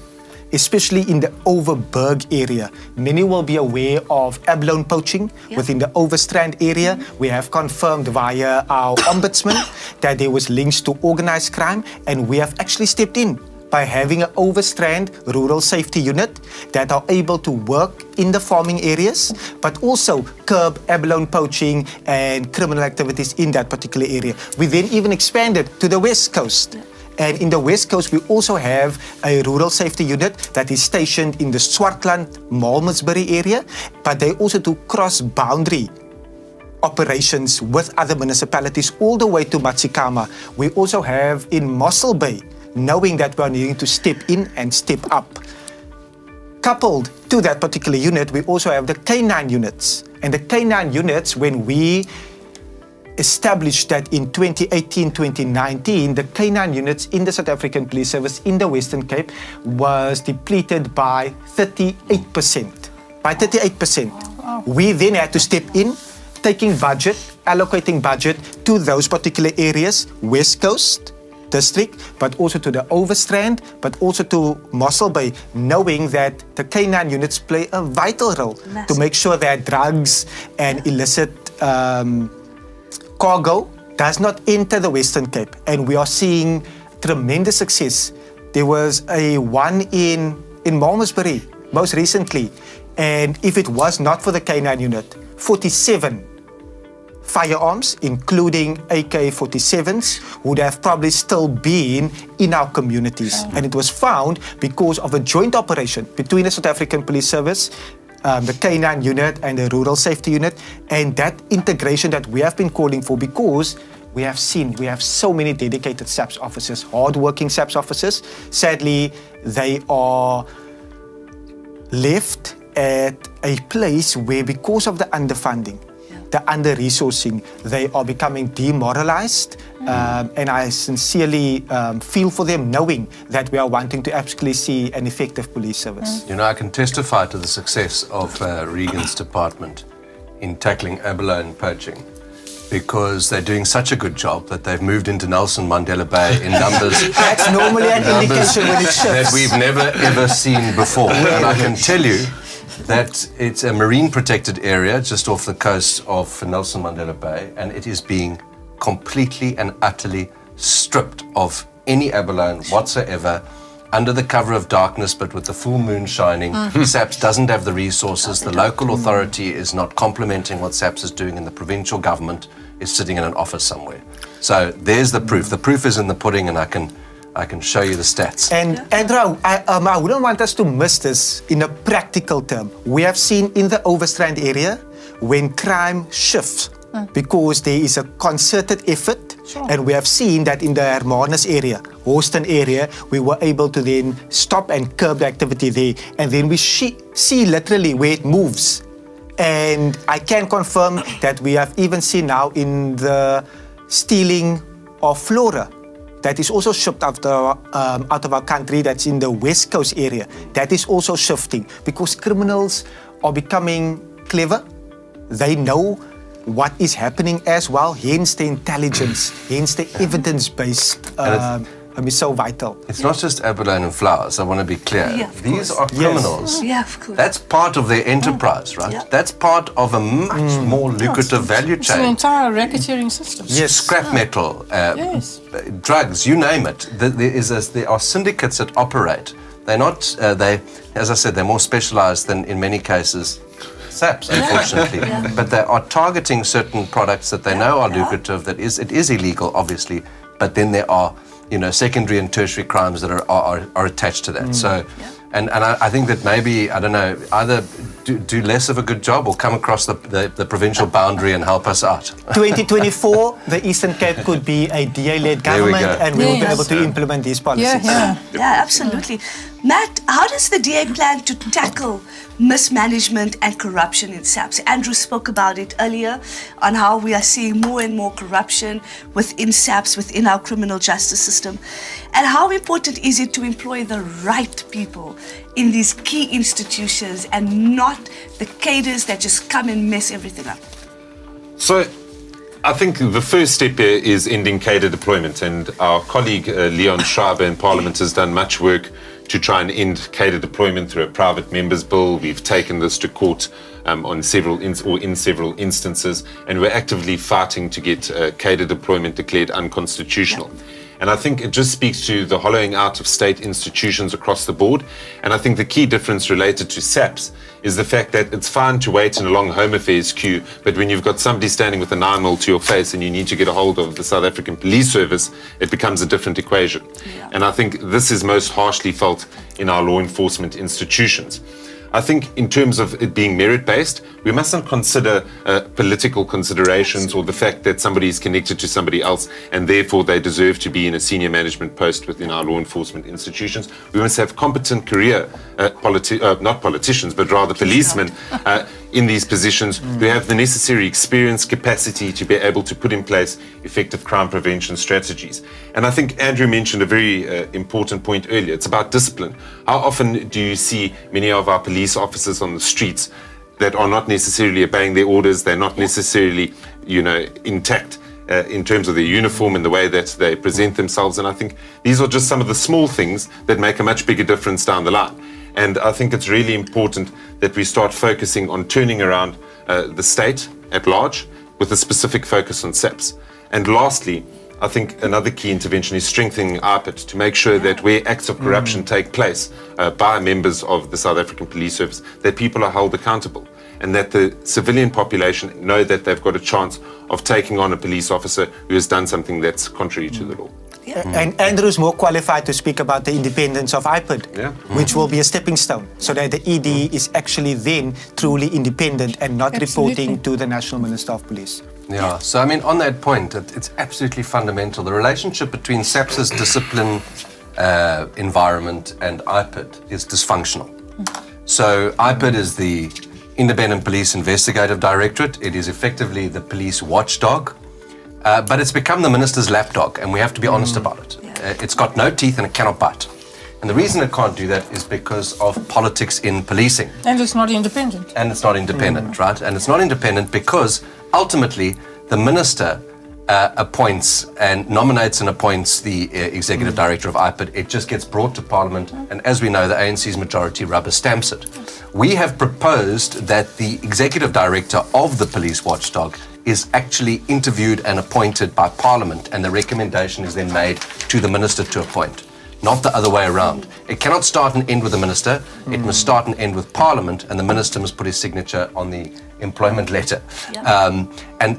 especially in the Overberg area, many will be aware of abalone poaching within the Overstrand area. We have confirmed via our ombudsman that there was links to organized crime, and we have actually stepped in by having an Overstrand Rural Safety Unit that are able to work in the farming areas, but also curb abalone poaching and criminal activities in that particular area. We then even expanded to the West Coast. And in the West Coast, we also have a rural safety unit that is stationed in the Swartland, Malmesbury area, but they also do cross-boundary operations with other municipalities all the way to Matsikama. We also have in Mossel Bay, knowing that we are needing to step in and step up. Coupled to that particular unit, we also have the K9 units. And the K9 units, when we established that in 2018-2019, the K9 units in the South African Police Service in the Western Cape was depleted by 38%. By 38%. We then had to step in, taking budget, allocating budget to those particular areas, West Coast District, but also to the Overstrand, but also to Mossel Bay, knowing that the K9 units play a vital role to make sure that drugs and illicit cargo does not enter the Western Cape, and we are seeing tremendous success. There was a one in Malmesbury most recently, and if it was not for the K9 unit, 47 firearms, including AK-47s, would have probably still been in our communities. And it was found because of a joint operation between the South African Police Service, the K9 unit and the Rural Safety Unit, and that integration that we have been calling for, because we have so many dedicated SAPS officers, hard-working SAPS officers. Sadly, they are left at a place where, because of the underfunding, the under-resourcing, they are becoming demoralized, and I sincerely feel for them, knowing that we are wanting to actually see an effective police service. You know, I can testify to the success of Reagen's department in tackling abalone poaching, because they're doing such a good job that they've moved into Nelson Mandela Bay in numbers. That's normally an indication when it shifts. That we've never ever seen before. And I can tell you that it's a marine protected area just off the coast of Nelson Mandela Bay, and it is being completely and utterly stripped of any abalone whatsoever, under the cover of darkness, but with the full moon shining. SAPS doesn't have the resources. The local authority is not complementing what SAPS is doing, and the provincial government is sitting in an office somewhere. So there's the proof. The proof is in the pudding, and I can show you the stats. And Andrew, I wouldn't want us to miss this in a practical term. We have seen in the Overstrand area when crime shifts, because there is a concerted effort. And we have seen that in the Hermanus area, Houston area, we were able to then stop and curb the activity there. And then we see literally where it moves. And I can confirm that we have even seen now in the stealing of flora that is also shipped out of our country, that's in the West Coast area. That is also shifting, because criminals are becoming clever. They know what is happening as well, hence the intelligence, hence the evidence-based is so vital. It's not just abalone and flowers, I want to be clear. These are criminals. Yeah, of course. That's part of their enterprise, right? That's part of a much more lucrative value It's an chain. entire racketeering system. Yes, scrap metal, drugs, you name it. There are syndicates that operate. They're not, as I said, they're more specialized than in many cases SAPS, unfortunately. But they are targeting certain products that they know are lucrative. It is illegal, obviously, but then there are, secondary and tertiary crimes that are attached to that. So And I think that maybe, I don't know, either do less of a good job or come across the provincial boundary and help us out. 2024, the Eastern Cape could be a DA-led government and we will be able to implement these policies. Yeah, absolutely. Matt, how does the DA plan to tackle mismanagement and corruption in SAPS? Andrew spoke about it earlier on how we are seeing more and more corruption within SAPS, within our criminal justice system. And how important is it to employ the right people in these key institutions and not the cadres that just come and mess everything up? So I think the first step here is ending cadre deployment, and our colleague Leon Schreiber in Parliament has done much work to try and end cadre deployment through a private members bill. We've taken this to court in several instances, and we're actively fighting to get cadre deployment declared unconstitutional. And I think it just speaks to the hollowing out of state institutions across the board. And I think the key difference related to SAPS is the fact that it's fine to wait in a long Home Affairs queue, but when you've got somebody standing with a 9mm to your face and you need to get a hold of the South African Police Service, it becomes a different equation. And I think this is most harshly felt in our law enforcement institutions. I think in terms of it being merit-based, we mustn't consider political considerations or the fact that somebody is connected to somebody else and therefore they deserve to be in a senior management post within our law enforcement institutions. We must have competent career, not politicians, but rather policemen in these positions who have the necessary experience, capacity to be able to put in place effective crime prevention strategies. And I think Andrew mentioned a very important point earlier. It's about discipline. How often do you see many of our police officers on the streets that are not necessarily obeying their orders, they're not necessarily, intact in terms of their uniform and the way that they present themselves? And I think these are just some of the small things that make a much bigger difference down the line. And I think it's really important that we start focusing on turning around the state at large with a specific focus on SAPS. And lastly, I think another key intervention is strengthening IPIT to make sure that where acts of corruption take place by members of the South African Police Service, that people are held accountable and that the civilian population know that they've got a chance of taking on a police officer who has done something that's contrary to the law. And Andrew is more qualified to speak about the independence of IPID, which will be a stepping stone, so that the ED is actually then truly independent and not reporting to the National Minister of Police. Yeah, so I mean, on that point, it's absolutely fundamental. The relationship between SAPS's discipline environment and IPID is dysfunctional. So IPID is the Independent Police Investigative Directorate. It is effectively the police watchdog. But it's become the minister's lapdog, and we have to be honest about it. It's got no teeth and it cannot bite. And the reason it can't do that is because of politics in policing. And it's not independent. And it's not independent, right? And it's not independent because ultimately the minister appoints and nominates and appoints the executive director of IPID. It just gets brought to Parliament, and as we know, the ANC's majority rubber stamps it. We have proposed that the executive director of the police watchdog is actually interviewed and appointed by Parliament, and the recommendation is then made to the minister to appoint, not the other way around. It cannot start and end with the minister. It must start and end with Parliament, and the minister must put his signature on the employment letter. And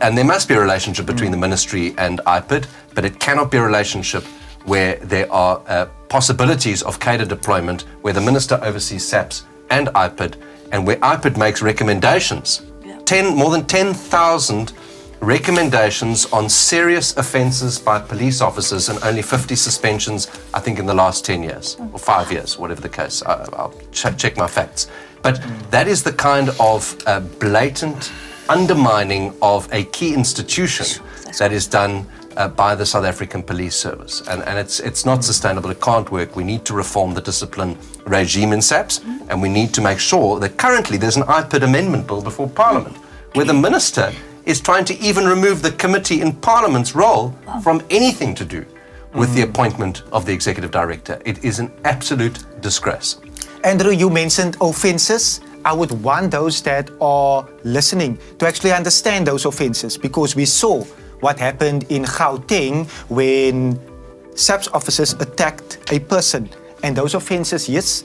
there must be a relationship between the ministry and IPID, but it cannot be a relationship where there are possibilities of cadre deployment, where the minister oversees SAPS and IPID, and where IPID makes recommendations. More than 10,000 recommendations on serious offences by police officers and only 50 suspensions, I think, in the last 10 years or 5 years, whatever the case. I'll check my facts. But that is the kind of blatant undermining of a key institution that is done by the South African Police Service. And it's not sustainable. It can't work. We need to reform the discipline regime in SAPS, and we need to make sure that currently there's an IPID amendment bill before Parliament where the minister is trying to even remove the committee in Parliament's role from anything to do with the appointment of the executive director. It is an absolute disgrace. Andrew, you mentioned offences. I would want those that are listening to actually understand those offences, because we saw what happened in Gauteng when SAPS officers attacked a person. And those offences, yes,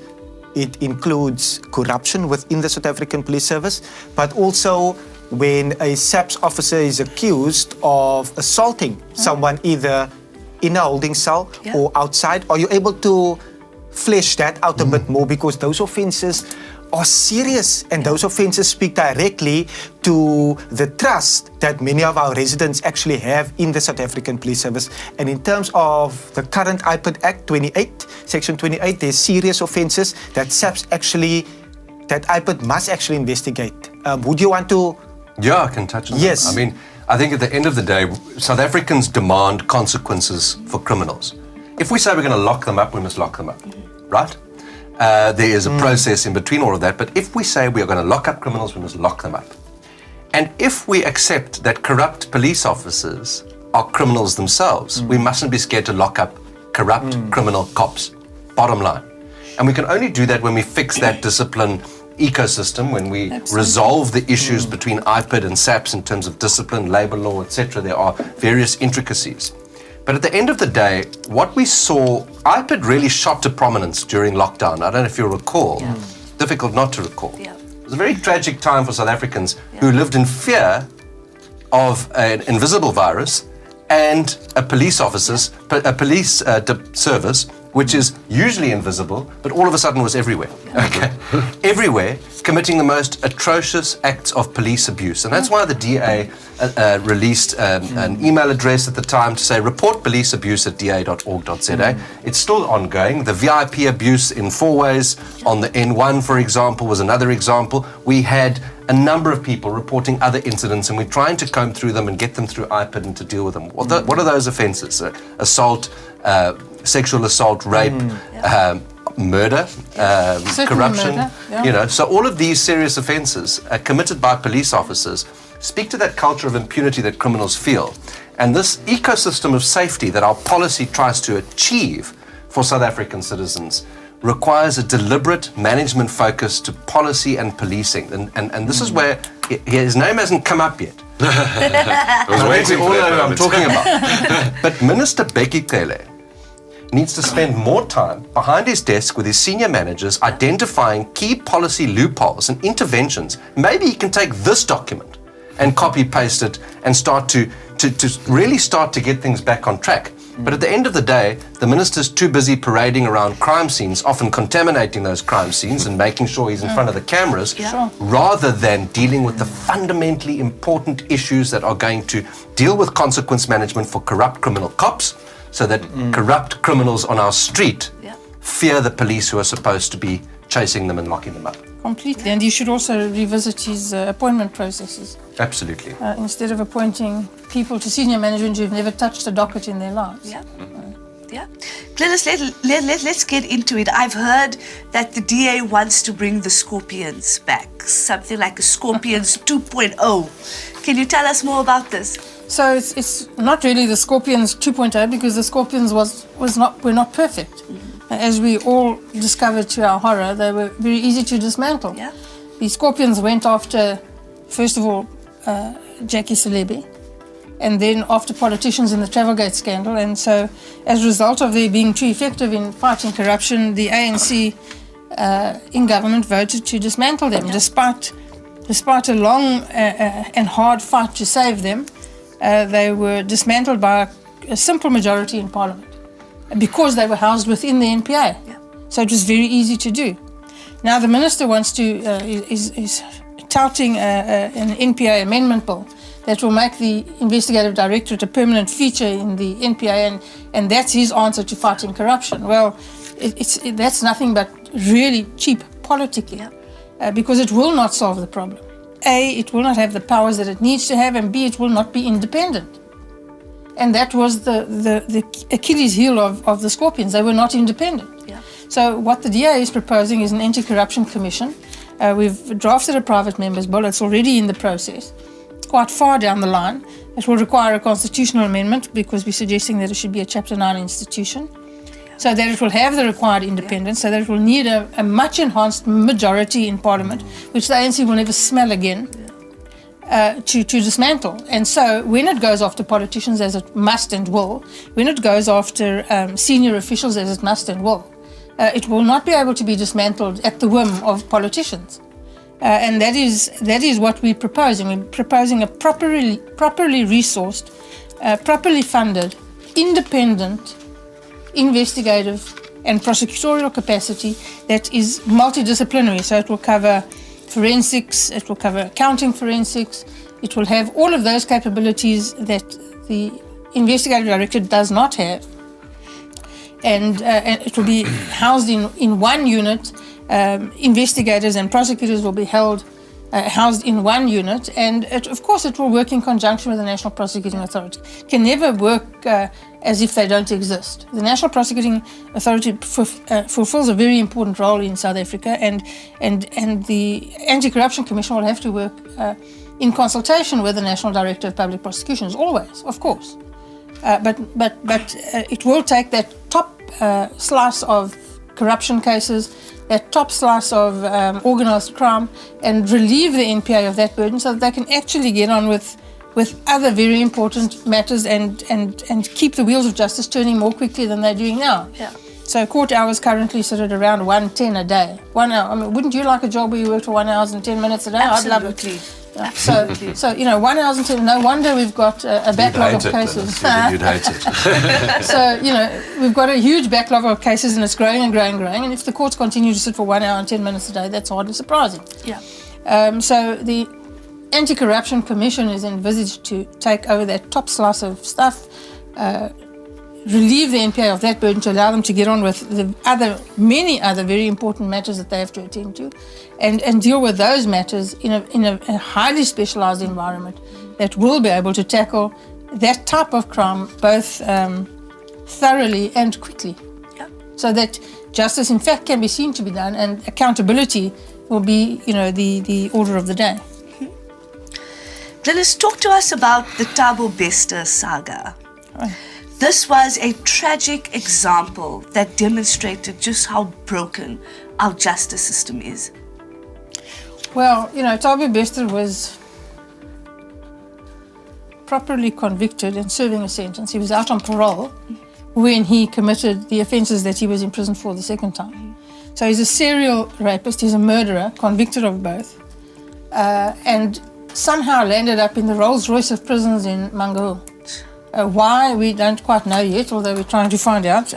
it includes corruption within the South African Police Service, but also when a SAPS officer is accused of assaulting someone either in a holding cell or outside. Are you able to flesh that out a bit more, because those offences are serious, and those offences speak directly to the trust that many of our residents actually have in the South African Police Service. And in terms of the current IPID Act 28, Section 28, there's serious offences that SAPS actually, that IPID must actually investigate. Would you want to? Yeah, I can touch on yes. that. I mean, I think at the end of the day, South Africans demand consequences for criminals. If we say we're going to lock them up, we must lock them up, right? There is a process in between all of that, but if we say we are going to lock up criminals, we must lock them up. And if we accept that corrupt police officers are criminals themselves, we mustn't be scared to lock up corrupt criminal cops, bottom line. And we can only do that when we fix that discipline ecosystem, when we resolve the issues between IPID and SAPS in terms of discipline, labour law, etc. There are various intricacies. But at the end of the day, what we saw, IPID really shot to prominence during lockdown. I don't know if you recall. Difficult not to recall. It was a very tragic time for South Africans who lived in fear of an invisible virus and a police service, which is usually invisible, but all of a sudden was everywhere. Okay, everywhere, committing the most atrocious acts of police abuse. And that's why the DA released an email address at the time to say report police abuse at da.org.za. It's still ongoing. The VIP abuse in Fourways on the N1, for example, was another example. We had a number of people reporting other incidents, and we're trying to comb through them and get them through IPID and to deal with them. What are those offences? Assault, sexual assault, rape, murder, corruption. Murder, you know, so all of these serious offences committed by police officers speak to that culture of impunity that criminals feel. And this ecosystem of safety that our policy tries to achieve for South African citizens requires a deliberate management focus to policy and policing. And this is where his name hasn't come up yet. I was waiting all for that know who I'm moment. talking about. But Minister Bekele needs to spend more time behind his desk with his senior managers identifying key policy loopholes and interventions. Maybe he can take this document and copy paste it and start to really start to get things back on track. But at the end of the day, the minister's too busy parading around crime scenes, often contaminating those crime scenes and making sure he's in front of the cameras, rather than dealing with the fundamentally important issues that are going to deal with consequence management for corrupt criminal cops, so that corrupt criminals on our street fear the police who are supposed to be chasing them and locking them up. Completely. And you should also revisit his appointment processes. Absolutely. Instead of appointing people to senior management who've never touched a docket in their lives. Glynnis, let's get into it. I've heard that the DA wants to bring the Scorpions back, something like a Scorpions 2.0. Can you tell us more about this? So it's not really the Scorpions 2.0, because the Scorpions were not perfect. As we all discovered to our horror, they were very easy to dismantle. The Scorpions went after, first of all, Jackie Celebi, and then after politicians in the Travelgate scandal. And so, as a result of their being too effective in fighting corruption, the ANC in government voted to dismantle them, despite a long and hard fight to save them. They were dismantled by a simple majority in Parliament, because they were housed within the NPA. So it was very easy to do. Now the minister wants to, is touting an NPA amendment bill that will make the investigative directorate a permanent feature in the NPA, and that's his answer to fighting corruption. Well, that's nothing but really cheap politicking, because it will not solve the problem. A, it will not have the powers that it needs to have, and B, it will not be independent. And that was the Achilles heel of the Scorpions. They were not independent. So what the DA is proposing is an anti-corruption commission. We've drafted a private member's bill. It's already in the process. It's quite far down the line. It will require a constitutional amendment, because we're suggesting that it should be a Chapter 9 institution, so that it will have the required independence, so that it will need a much enhanced majority in Parliament, which the ANC will never smell again, to dismantle. And so when it goes after politicians, as it must and will, when it goes after senior officials, as it must and will, it will not be able to be dismantled at the whim of politicians. And that is what we're proposing. We're proposing a properly resourced, properly funded, independent investigative and prosecutorial capacity that is multidisciplinary. So it will cover forensics, it will cover accounting forensics, it will have all of those capabilities that the investigative director does not have. And it will be housed in one unit. Investigators and prosecutors will be housed in one unit, and of course it will work in conjunction with the National Prosecuting Authority. It can never work as if they don't exist. The National Prosecuting Authority fulfills a very important role in South Africa, and the Anti-Corruption Commission will have to work in consultation with the National Director of Public Prosecutions, always, of course. But it will take that top slice of corruption cases, that top slice of organised crime, and relieve the NPA of that burden so that they can actually get on with other very important matters and keep the wheels of justice turning more quickly than they're doing now. Yeah. So court hours currently sit at around 110 a day. 1 hour. I mean, wouldn't you like a job where you work for 1 hour and 10 minutes a day? Absolutely. I'd love it. Yeah. So 1 hour and 10. No wonder we've got a backlog of cases. You'd hate it. So we've got a huge backlog of cases, and it's growing and growing and growing. And if the courts continue to sit for 1 hour and 10 minutes a day, that's hardly surprising. Yeah. So the Anti-Corruption Commission is envisaged to take over that top slice of stuff, relieve the NPA of that burden to allow them to get on with the many other very important matters that they have to attend to, and deal with those matters in a highly specialised environment that will be able to tackle that type of crime both thoroughly and quickly, so that justice in fact can be seen to be done and accountability will be the order of the day. Glynnis, talk to us about the Thabo Bester saga. Right. This was a tragic example that demonstrated just how broken our justice system is. Well, Thabo Bester was properly convicted and serving a sentence. He was out on parole when he committed the offences that he was in prison for the second time. So he's a serial rapist, he's a murderer, convicted of both, and somehow landed up in the Rolls-Royce of prisons in Mangaung. Why, we don't quite know yet, although we're trying to find out.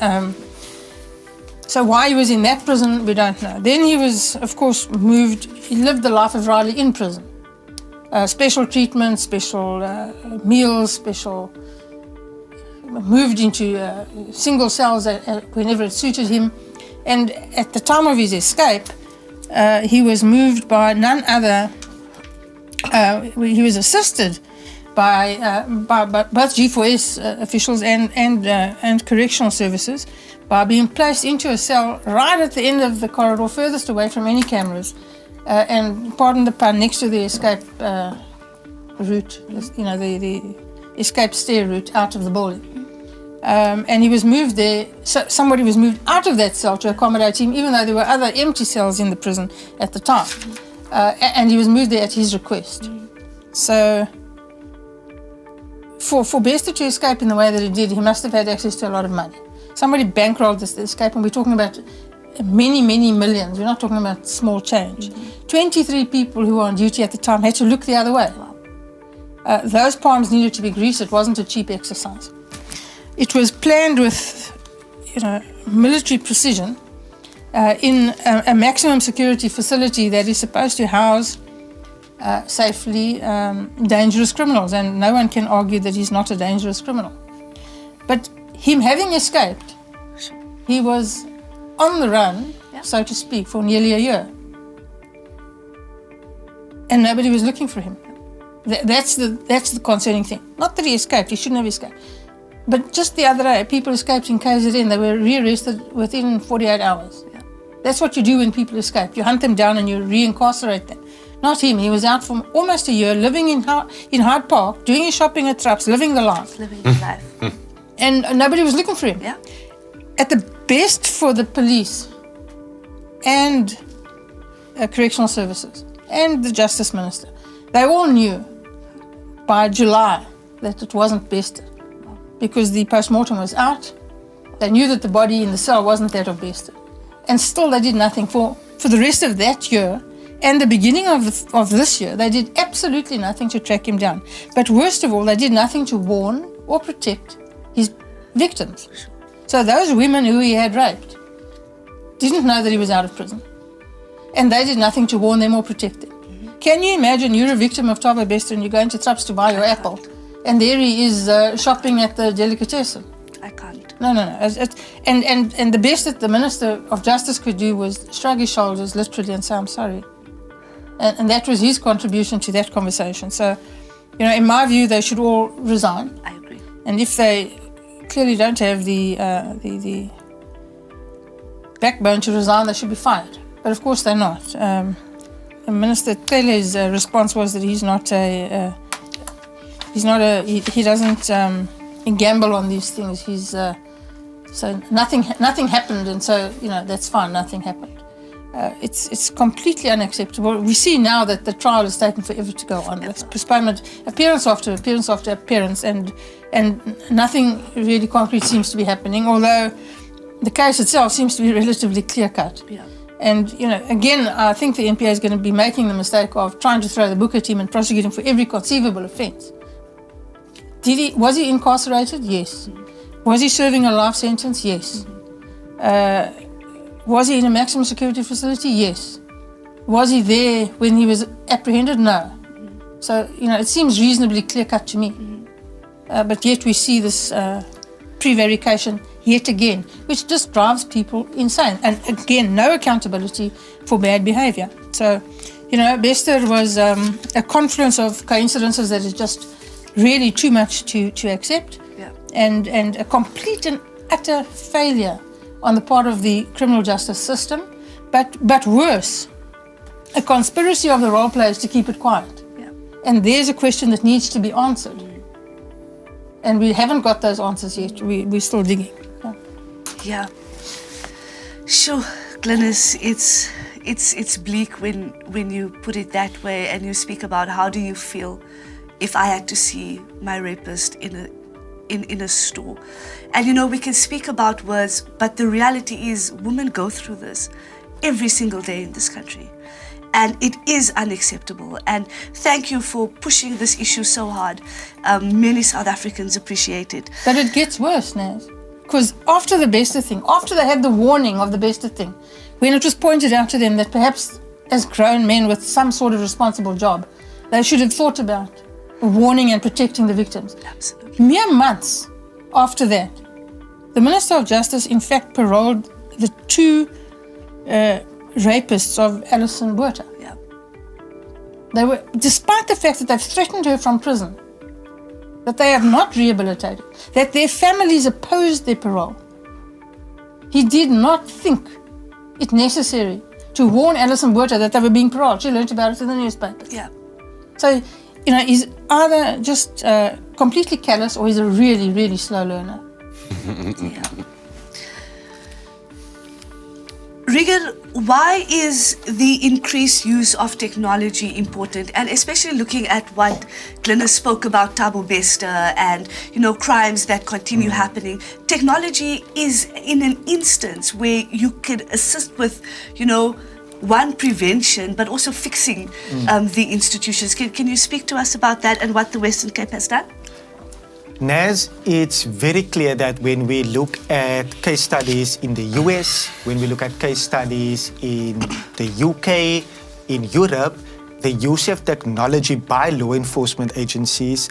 So why he was in that prison, we don't know. Then he was, of course, moved. He lived the life of Riley in prison. Special treatment, special meals, moved into single cells whenever it suited him. And at the time of his escape, he was moved by none other. He was assisted by both G4S officials and correctional services by being placed into a cell right at the end of the corridor, furthest away from any cameras, and pardon the pun, next to the escape route, the escape stair route out of the building. And he was moved there, so somebody was moved out of that cell to accommodate him, even though there were other empty cells in the prison at the time. And he was moved there at his request. So for Bester to escape in the way that he did, he must have had access to a lot of money. Somebody bankrolled this escape, and we're talking about many, many millions. We're not talking about small change. 23 people who were on duty at the time had to look the other way. Those palms needed to be greased. It wasn't a cheap exercise. It was planned with, military precision in a maximum security facility that is supposed to house safely dangerous criminals, and no one can argue that he's not a dangerous criminal. But him having escaped, he was on the run, so to speak, for nearly a year, and nobody was looking for him. That's the concerning thing. Not that he escaped; he shouldn't have escaped. But just the other day, people escaped in KZN. They were rearrested within 48 hours. That's what you do when people escape. You hunt them down and you reincarcerate them. Not him. He was out for almost a year, living in Hyde Park, doing his shopping at Traps, living the life. And nobody was looking for him. Yeah. At the best for the police and correctional services and the Justice Minister, they all knew by July that it wasn't Bester, because the post-mortem was out. They knew that the body in the cell wasn't that of Bester. And still they did nothing for the rest of that year and the beginning of this year. They did absolutely nothing to track him down. But worst of all, they did nothing to warn or protect his victims. So those women who he had raped, didn't know that he was out of prison. And they did nothing to warn them or protect them. Can you imagine you're a victim of Thabo Bester and you're going to Traps to buy your apple, and there he is shopping at the delicatessen? I can't. No. And the best that the Minister of Justice could do was shrug his shoulders literally and say, I'm sorry. And that was his contribution to that conversation. So, in my view, they should all resign. I agree. And if they clearly don't have the backbone to resign, they should be fired. But of course they're not. Minister Tele's response was that he doesn't gamble on these things. So nothing happened, and so that's fine. Nothing happened. It's completely unacceptable. We see now that the trial is taking forever to go on. It's postponement, appearance after appearance after appearance, and nothing really concrete seems to be happening. Although the case itself seems to be relatively clear cut. Yeah. And again, I think the NPA is going to be making the mistake of trying to throw the book at him and prosecute him for every conceivable offence. Was he incarcerated? Yes. Was he serving a life sentence? Yes. Was he in a maximum security facility? Yes. Was he there when he was apprehended? No. So, it seems reasonably clear-cut to me. But yet we see this prevarication yet again, which just drives people insane. And again, no accountability for bad behaviour. So, Bester was a confluence of coincidences that is just really too much to accept. Yeah. And a complete and utter failure on the part of the criminal justice system, but worse, a conspiracy of the role players to keep it quiet. Yeah. And there's a question that needs to be answered. And we haven't got those answers yet. We're still digging. Yeah. Sure, Glynnis, it's bleak when you put it that way, and you speak about how do you feel if I had to see my rapist in a store. And we can speak about words, but the reality is women go through this every single day in this country. And it is unacceptable. And thank you for pushing this issue so hard. Many South Africans appreciate it. But it gets worse, Naz. Because after the Bester thing, after they had the warning of the Bester thing, when it was pointed out to them that perhaps as grown men with some sort of responsible job, they should have thought about warning and protecting the victims. Absolutely. Mere months after that, the Minister of Justice in fact paroled the two rapists of Alison Botha. Yeah. They were, despite the fact that they've threatened her from prison, that they have not rehabilitated, that their families opposed their parole. He did not think it necessary to warn Alison Botha that they were being paroled. She learned about it in the newspapers. Yeah. So, he's either just completely callous or he's a really, really slow learner. Yeah. Reagen, why is the increased use of technology important? And especially looking at what Glynnis spoke about, Thabo Bester, and crimes that continue happening. Technology is in an instance where you could assist with, one, prevention, but also fixing the institutions. Can you speak to us about that and what the Western Cape has done? Naz, it's very clear that when we look at case studies in the US, when we look at case studies in the UK, in Europe, the use of technology by law enforcement agencies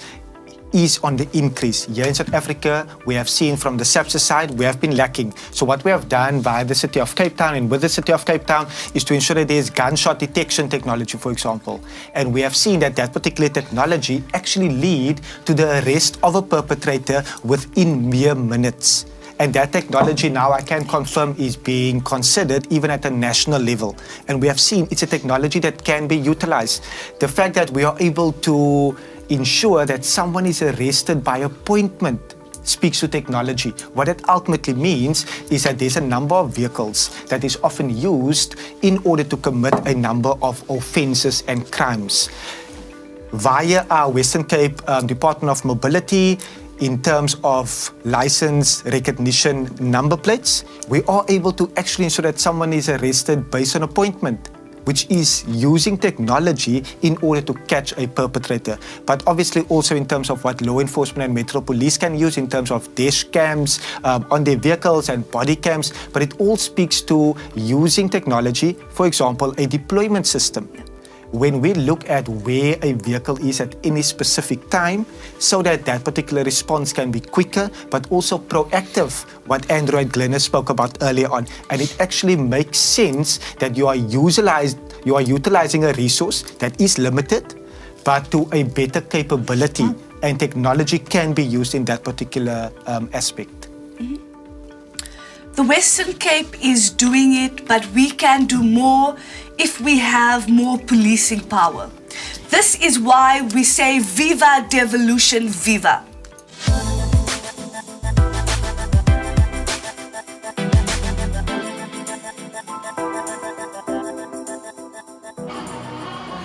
is on the increase. Here in South Africa, we have seen from the SAPS side, we have been lacking. So what we have done by the City of Cape Town and with the City of Cape Town is to ensure that there's gunshot detection technology, for example. And we have seen that that particular technology actually lead to the arrest of a perpetrator within mere minutes. And that technology now, I can confirm, is being considered even at a national level. And we have seen it's a technology that can be utilized. The fact that we are able to ensure that someone is arrested by appointment speaks to technology. What it ultimately means is that there's a number of vehicles that is often used in order to commit a number of offences and crimes. Via our Western Cape Department of Mobility, in terms of license recognition number plates, we are able to actually ensure that someone is arrested based on appointment. which is using technology in order to catch a perpetrator. But obviously also in terms of what law enforcement and Metro Police can use in terms of dash cams on their vehicles and body cams. But it all speaks to using technology, for example, a deployment system. When we look at where a vehicle is at any specific time, so that that particular response can be quicker, but also proactive, what Andrew and Glynnis spoke about earlier on. And it actually makes sense that you are utilizing a resource that is limited, but to a better capability, and technology can be used in that particular aspect. The Western Cape is doing it, but we can do more if we have more policing power. This is why we say Viva Devolution, Viva.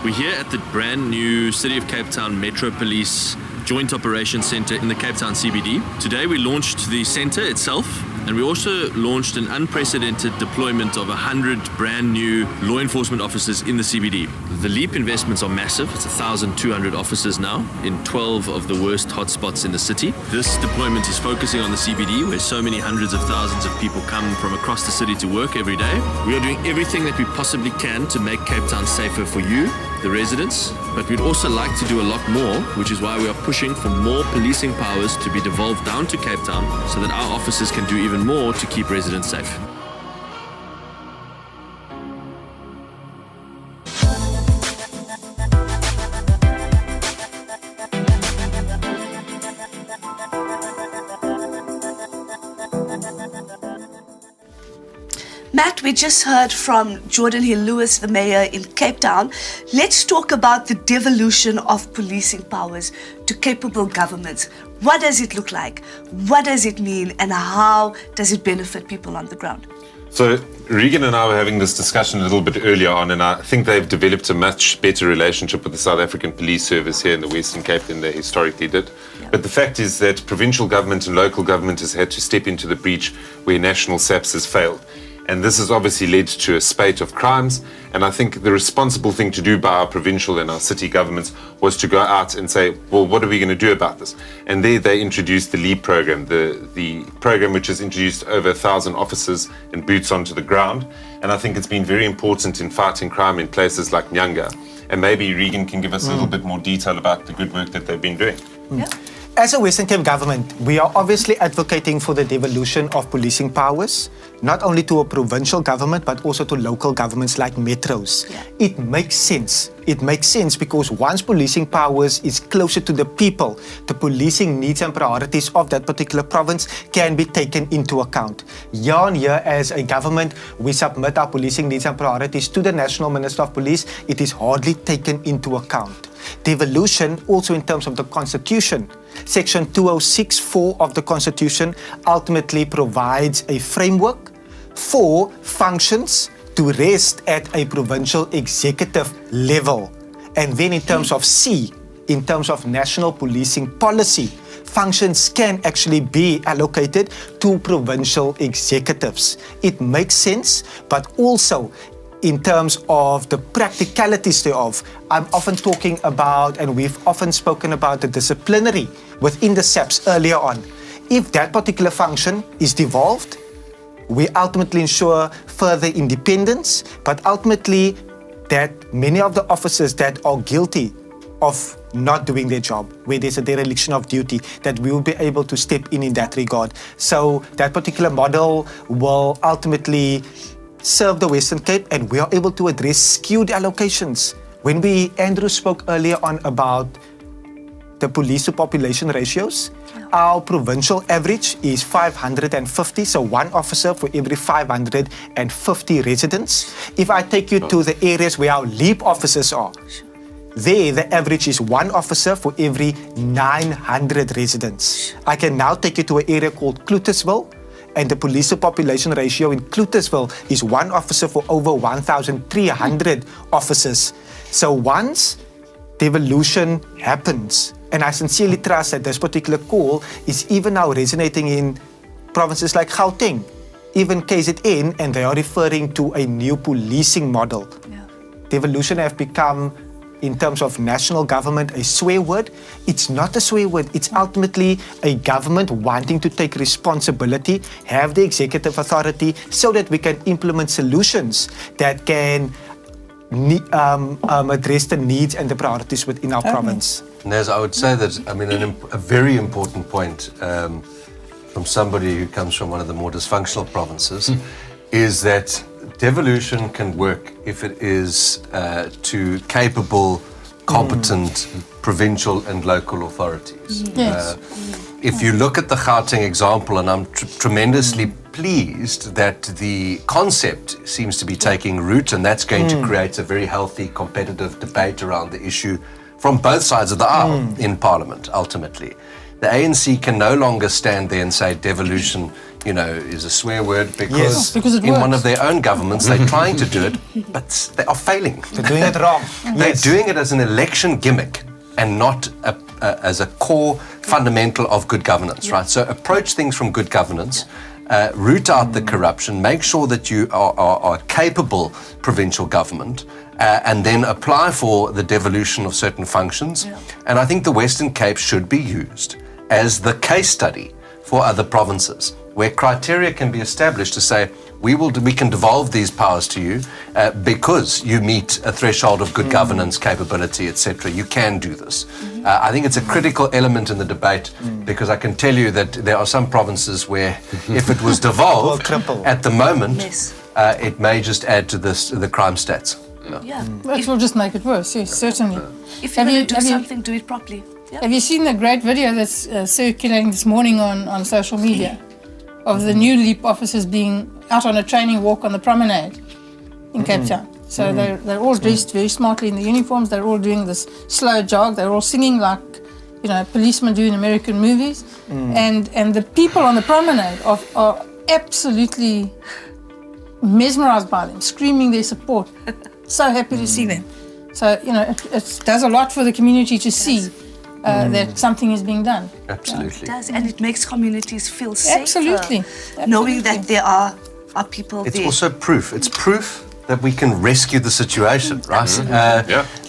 We're here at the brand new City of Cape Town Metro Police Joint Operations Centre in the Cape Town CBD. Today we launched the centre itself, and we also launched an unprecedented deployment of 100 brand new law enforcement officers in the CBD. The LEAP investments are massive. It's 1,200 officers now in 12 of the worst hotspots in the city. This deployment is focusing on the CBD, where so many hundreds of thousands of people come from across the city to work every day. We are doing everything that we possibly can to make Cape Town safer for you, the residents, but we'd also like to do a lot more, which is why we are pushing for more policing powers to be devolved down to Cape Town so that our officers can do even more to keep residents safe. Matt, we just heard from Jordan Hill-Lewis, the mayor in Cape Town. Let's talk about the devolution of policing powers to capable governments. What does it look like? What does it mean? And how does it benefit people on the ground? So Reagen and I were having this discussion a little bit earlier on, and I think they've developed a much better relationship with the South African Police Service here in the Western Cape than they historically did. Yeah. But the fact is that provincial government and local government has had to step into the breach where national SAPS has failed. And this has obviously led to a spate of crimes. And I think the responsible thing to do by our provincial and our city governments was to go out and say, well, what are we going to do about this? And there they introduced the LEAP program, the program which has introduced over 1,000 officers and boots onto the ground. And I think it's been very important in fighting crime in places like Nyanga. And maybe Reagen can give us a little bit more detail about the good work that they've been doing. Yeah. As a Western Cape government, we are obviously advocating for the devolution of policing powers, not only to a provincial government, but also to local governments like metros. Yeah. It makes sense. It makes sense because once policing powers is closer to the people, the policing needs and priorities of that particular province can be taken into account. Year on year, as a government, we submit our policing needs and priorities to the National Minister of Police. It is hardly taken into account. Devolution, also in terms of the Constitution, Section 206(4) of the Constitution ultimately provides a framework for functions to rest at a provincial executive level. And then in terms of C, in terms of national policing policy, functions can actually be allocated to provincial executives. It makes sense, but also in terms of the practicalities thereof, I'm often talking about, and we've often spoken about, the disciplinary within the SAPS earlier on. If that particular function is devolved, we ultimately ensure further independence, but ultimately that many of the officers that are guilty of not doing their job, where there's a dereliction of duty, that we will be able to step in that regard. So that particular model will ultimately serve the Western Cape, and we are able to address skewed allocations. When Andrew spoke earlier on about the police to population ratios, our provincial average is 550, so one officer for every 550 residents. If I take you to the areas where our LEAP officers are, there the average is one officer for every 900 residents. I can now take you to an area called Cluttersville, and the police to population ratio in Cluttersville is one officer for over 1,300 officers. So once devolution happens, and I sincerely trust that this particular call is even now resonating in provinces like Gauteng, even KZN, and they are referring to a new policing model. Yeah. devolution have become, in terms of national government, a swear word. It's not a swear word. It's ultimately a government wanting to take responsibility, have the executive authority, so that we can implement solutions that can address the needs and the priorities within our province. Naz, I would say that, I mean, a very important point from somebody who comes from one of the more dysfunctional provinces is that devolution can work if it is to capable, competent provincial and local authorities. Yes. If you look at the Gauteng example, and I'm tremendously pleased that the concept seems to be taking root, and that's going to create a very healthy, competitive debate around the issue from both sides of the aisle in Parliament, ultimately. The ANC can no longer stand there and say devolution, you know, is a swear word because in one of their own governments they're trying to do it, but they are failing. They're doing it wrong. They're doing it as an election gimmick and not as a core fundamental of good governance, right? So approach things from good governance, root out the corruption, make sure that you are a capable provincial government, and then apply for the devolution of certain functions. And I think the Western Cape should be used as the case study for other provinces, where criteria can be established to say, we can devolve these powers to you because you meet a threshold of good governance, capability, etc. You can do this. I think it's a critical element in the debate because I can tell you that there are some provinces where if it was devolved at the moment, it may just add to the crime stats. It will just make it worse, yes, certainly. If you're going to do something, do it properly. Have you seen the great video that's circulating this morning on social media of the new LEAP officers being out on a training walk on the promenade in Cape Town? So they're all dressed very smartly in the uniforms. They're all doing this slow jog. They're all singing like, you know, policemen do in American movies. And the people on the promenade are absolutely mesmerized by them, screaming their support. So happy to see them. So, you know, it does a lot for the community to see that something is being done. Absolutely. It does, and it makes communities feel safer. Absolutely. Knowing that there are people there. It's also proof. It's proof that we can rescue the situation, right?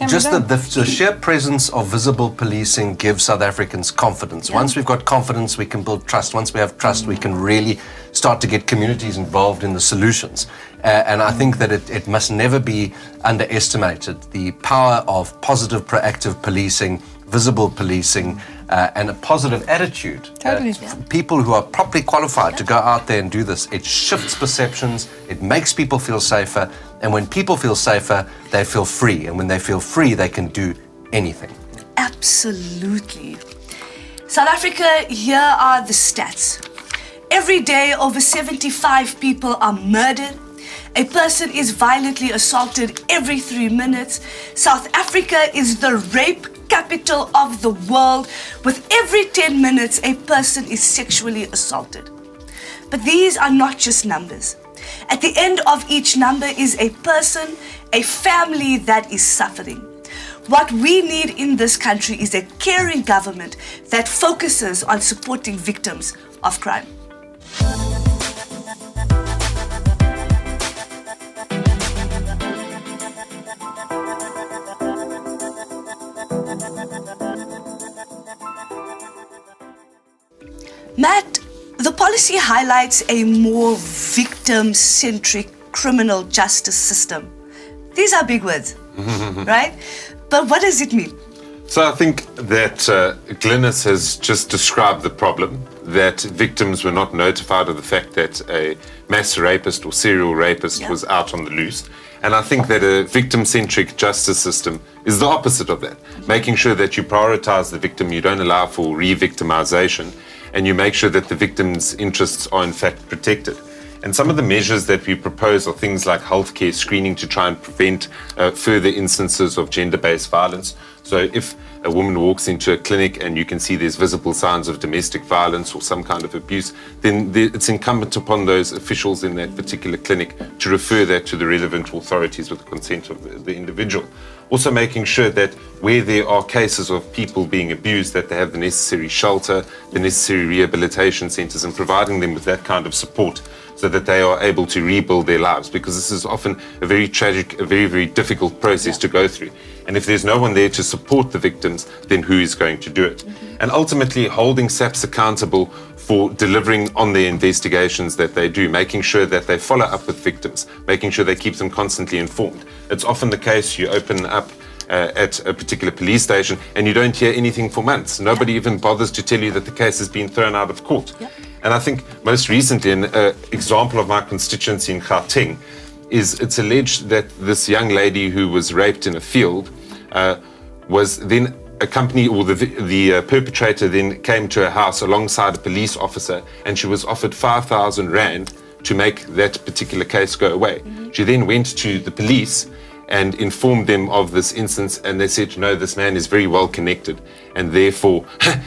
Just the sheer presence of visible policing gives South Africans confidence. Once we've got confidence, we can build trust. Once we have trust, we can really start to get communities involved in the solutions. And I think that it must never be underestimated, the power of positive, proactive policing, visible policing, and a positive attitude. Totally. People who are properly qualified to go out there and do this. It shifts perceptions, it makes people feel safer, and when people feel safer, they feel free. And when they feel free, they can do anything. Absolutely. South Africa, here are the stats. Every day, over 75 people are murdered. A person is violently assaulted every 3 minutes. South Africa is the rape capital of the world. With every 10 minutes, a person is sexually assaulted. But these are not just numbers. At the end of each number is a person, a family that is suffering. What we need in this country is a caring government that focuses on supporting victims of crime. Matt, the policy highlights a more victim-centric criminal justice system. These are big words, right? But what does it mean? So I think that Glynnis has just described the problem, that victims were not notified of the fact that a mass rapist or serial rapist was out on the loose. And I think that a victim-centric justice system is the opposite of that, making sure that you prioritize the victim, you don't allow for re-victimization, and you make sure that the victim's interests are in fact protected. And some of the measures that we propose are things like healthcare screening to try and prevent further instances of gender-based violence, So if a woman walks into a clinic and you can see there's visible signs of domestic violence or some kind of abuse, then it's incumbent upon those officials in that particular clinic to refer that to the relevant authorities with the consent of the individual. Also making sure that where there are cases of people being abused, that they have the necessary shelter, the necessary rehabilitation centres, and providing them with that kind of support so that they are able to rebuild their lives, because this is often a very tragic, a very, very difficult process to go through. And if there's no one there to support the victims, then who is going to do it? And ultimately holding SAPS accountable for delivering on the investigations that they do, making sure that they follow up with victims, making sure they keep them constantly informed. It's often the case you open up at a particular police station and you don't hear anything for months. Nobody even bothers to tell you that the case has been thrown out of court. And I think most recently, an example of my constituency in Gauteng is it's alleged that this young lady who was raped in a field was then accompanied, or the perpetrator then came to her house alongside a police officer, and she was offered 5,000 rand to make that particular case go away. She then went to the police and informed them of this instance, and they said, no, this man is very well connected, and therefore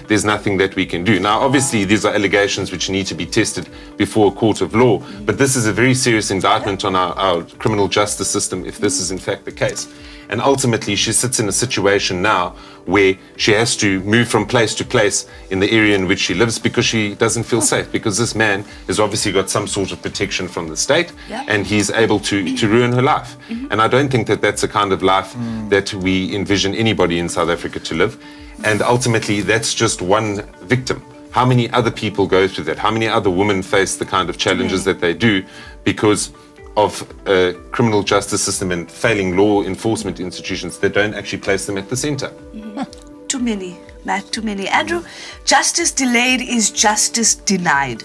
there's nothing that we can do. Now, obviously, these are allegations which need to be tested before a court of law, but this is a very serious indictment on our criminal justice system if this is in fact the case. And ultimately, she sits in a situation now where she has to move from place to place in the area in which she lives because she doesn't feel safe, because this man has obviously got some sort of protection from the state, and he's able to ruin her life. And I don't think that that's the kind of life that we envision anybody in South Africa to live. And ultimately, that's just one victim. How many other people go through that? How many other women face the kind of challenges that they do because of a criminal justice system and failing law enforcement institutions that don't actually place them at the center? Too many, Matt, too many. Andrew, justice delayed is justice denied.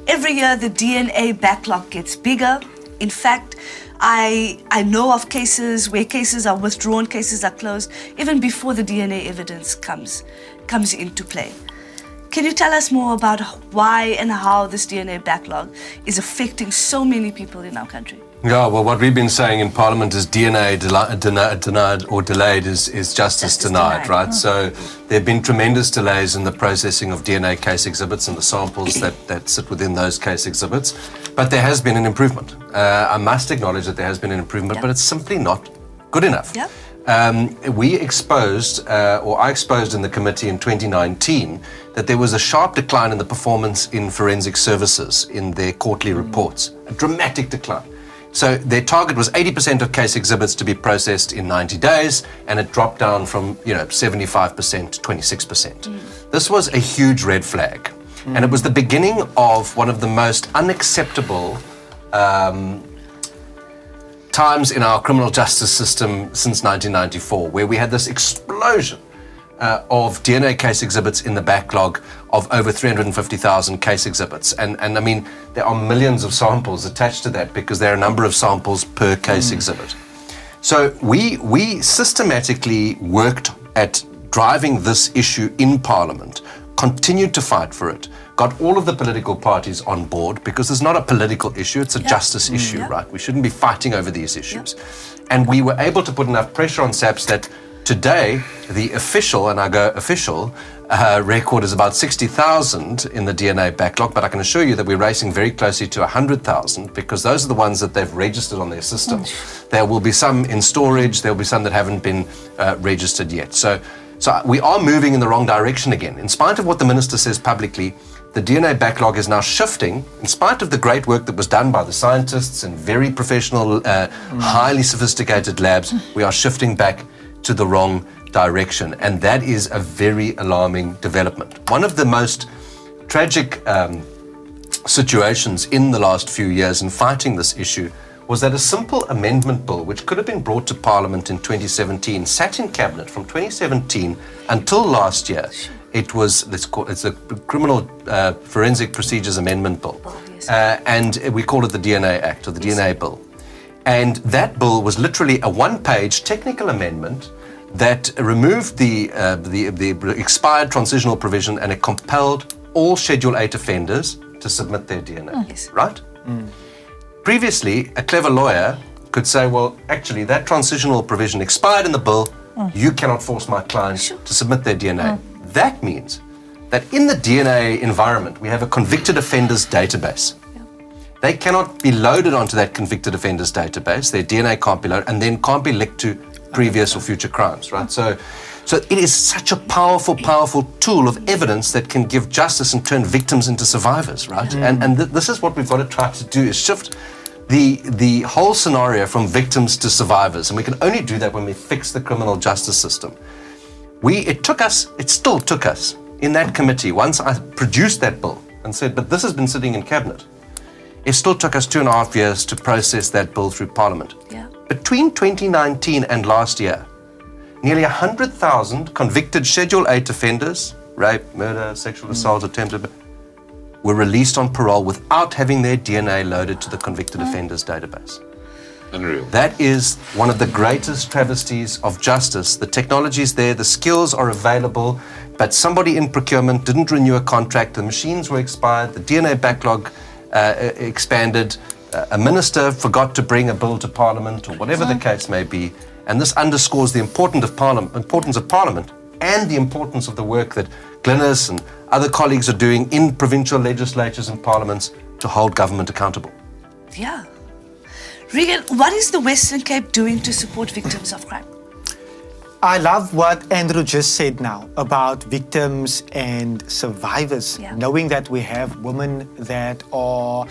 Every year the DNA backlog gets bigger. In fact, I know of cases where cases are withdrawn, cases are closed, even before the DNA evidence comes into play. Can you tell us more about why and how this DNA backlog is affecting so many people in our country? Yeah, well, what we've been saying in Parliament is DNA denied or delayed is justice denied, right? So there have been tremendous delays in the processing of DNA case exhibits and the samples that sit within those case exhibits. But there has been an improvement. I must acknowledge that there has been an improvement, but it's simply not good enough. We exposed, or I exposed in the committee in 2019, that there was a sharp decline in the performance in forensic services in their quarterly reports, a dramatic decline. So their target was 80% of case exhibits to be processed in 90 days, and it dropped down from 75% to 26%. This was a huge red flag, and it was the beginning of one of the most unacceptable times in our criminal justice system since 1994, where we had this explosion of DNA case exhibits in the backlog of over 350,000 case exhibits. And I mean, there are millions of samples attached to that because there are a number of samples per case exhibit. So we systematically worked at driving this issue in Parliament, continued to fight for it, got all of the political parties on board, because it's not a political issue, it's a justice issue, right? We shouldn't be fighting over these issues. And we were able to put enough pressure on SAPS that today, the official, and I go official, record is about 60,000 in the DNA backlog, but I can assure you that we're racing very closely to 100,000, because those are the ones that they've registered on their system. There will be some in storage, there will be some that haven't been registered yet. So we are moving in the wrong direction again. In spite of what the Minister says publicly, the DNA backlog is now shifting, in spite of the great work that was done by the scientists and very professional, highly sophisticated labs. We are shifting back to the wrong direction, and that is a very alarming development. One of the most tragic situations in the last few years in fighting this issue was that a simple amendment bill, which could have been brought to Parliament in 2017, sat in Cabinet from 2017 until last year. It was, it's a Criminal Forensic Procedures Amendment Bill, and we call it the DNA Act, or the DNA Bill. And that bill was literally a one-page technical amendment that removed the expired transitional provision, and it compelled all Schedule 8 offenders to submit their DNA, right? Previously, a clever lawyer could say, well, actually, that transitional provision expired in the bill, You cannot force my client to submit their DNA. That means that in the DNA environment, we have a convicted offenders database. They cannot be loaded onto that convicted offenders database. Their DNA can't be loaded and then can't be linked to previous or future crimes, right? So it is such a powerful, powerful tool of evidence that can give justice and turn victims into survivors, right? And this is what we've got to try to do, is shift the whole scenario from victims to survivors. And we can only do that when we fix the criminal justice system. It still took us in that committee, once I produced that bill and said, but this has been sitting in cabinet, it still took us 2.5 years to process that bill through Parliament. Between 2019 and last year, nearly 100,000 convicted Schedule 8 offenders, rape, murder, sexual assault, attempted, were released on parole without having their DNA loaded to the convicted offenders database. Unreal. That is one of the greatest travesties of justice. The technology is there, the skills are available, but somebody in procurement didn't renew a contract, the machines were expired, the DNA backlog expanded, a minister forgot to bring a bill to Parliament, or whatever the case may be. And this underscores the importance of Parliament and the importance of the work that Glynnis and other colleagues are doing in provincial legislatures and parliaments to hold government accountable. Yeah. Reagen, what is the Western Cape doing to support victims of crime? I love what Andrew just said now about victims and survivors, knowing that we have women that are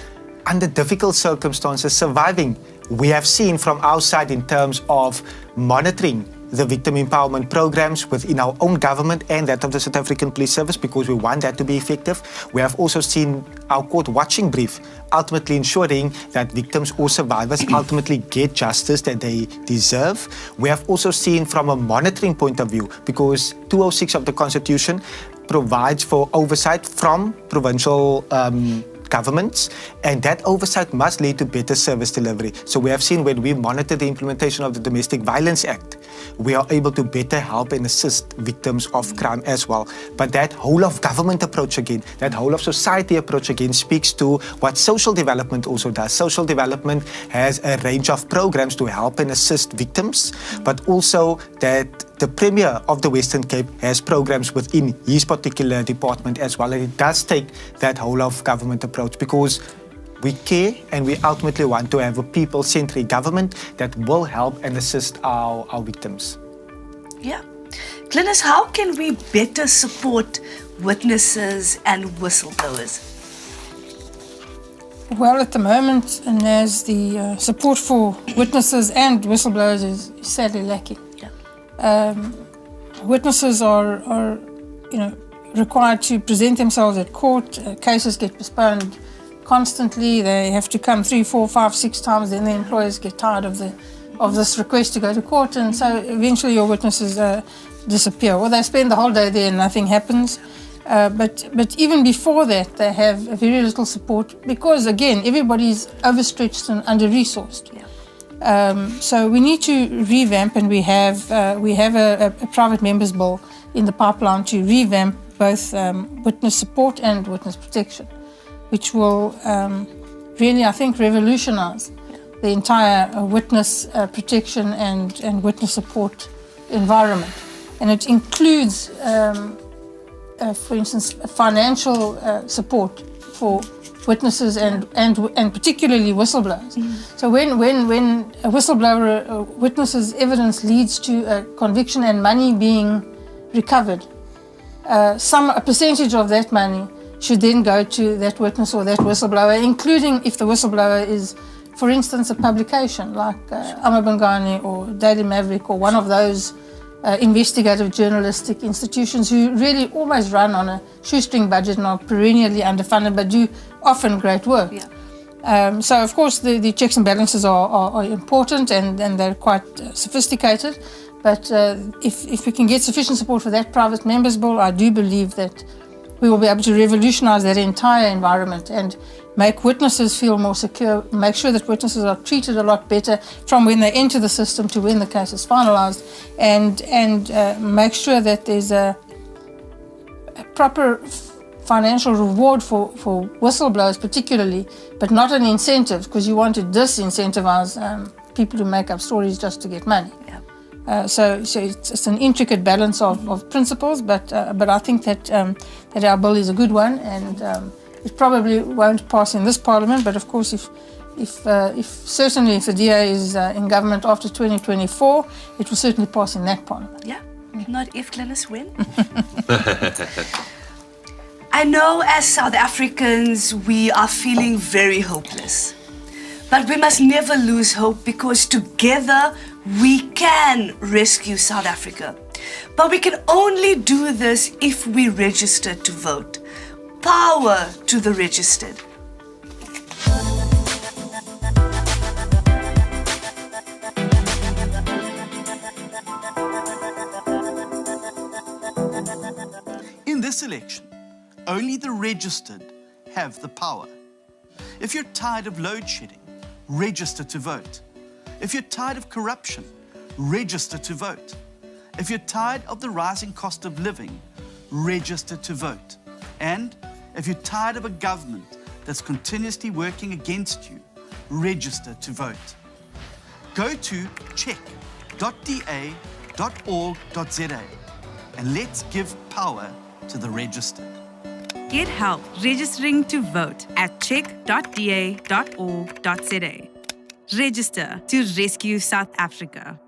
under difficult circumstances surviving. We have seen from our side in terms of monitoring the victim empowerment programs within our own government and that of the South African Police Service, because we want that to be effective. We have also seen our court watching brief ultimately ensuring that victims or survivors ultimately get justice that they deserve. We have also seen from a monitoring point of view, because 206 of the Constitution provides for oversight from provincial governments, and that oversight must lead to better service delivery. So we have seen when we monitor the implementation of the Domestic Violence Act, we are able to better help and assist victims of crime as well. But that whole of government approach again, that whole of society approach again speaks to what social development also does. Social development has a range of programs to help and assist victims, but also that the Premier of the Western Cape has programs within his particular department as well. And it does take that whole of government approach, because we care and we ultimately want to have a people-centric government that will help and assist our victims. Yeah. Glynnis, how can we better support witnesses and whistleblowers? Well, at the moment, and as the support for witnesses and whistleblowers is sadly lacking. Witnesses are required to present themselves at court. Cases get postponed constantly. They have to come 3, 4, 5, 6 times. Then the employers get tired of this request to go to court, and so eventually your witnesses disappear. Or they spend the whole day there and nothing happens. But even before that, they have very little support because, again, everybody's overstretched and under-resourced. So we need to revamp, and we have a private members bill in the pipeline to revamp both witness support and witness protection, which will really, I think, revolutionize the entire witness protection and witness support environment. And it includes, for instance, financial support for witnesses and particularly whistleblowers. So when a whistleblower witnesses evidence leads to a conviction and money being recovered, a percentage of that money should then go to that witness or that whistleblower, including if the whistleblower is, for instance, a publication like Amabangani or Daily Maverick or one of those investigative journalistic institutions who really always run on a shoestring budget and are perennially underfunded but do often great work. So of course the checks and balances are important and they're quite sophisticated, but if we can get sufficient support for that private members bill, I do believe that we will be able to revolutionize that entire environment and make witnesses feel more secure, make sure that witnesses are treated a lot better from when they enter the system to when the case is finalized, and make sure that there's a proper financial reward for whistleblowers particularly, but not an incentive, because you want to disincentivize people who make up stories just to get money. So it's an intricate balance of principles, but I think that our bill is a good one, and it probably won't pass in this Parliament. But of course, if the DA is in government after 2024, it will certainly pass in that Parliament. Yeah, not if, Glynnis, when. I know as South Africans we are feeling very hopeless, but we must never lose hope, because together we can rescue South Africa. But we can only do this if we register to vote. Power to the registered. In this election, only the registered have the power. If you're tired of load shedding, register to vote. If you're tired of corruption, register to vote. If you're tired of the rising cost of living, register to vote. And if you're tired of a government that's continuously working against you, register to vote. Go to check.da.org.za and let's give power to the registered. Get help registering to vote at check.da.org.za. Register to rescue South Africa.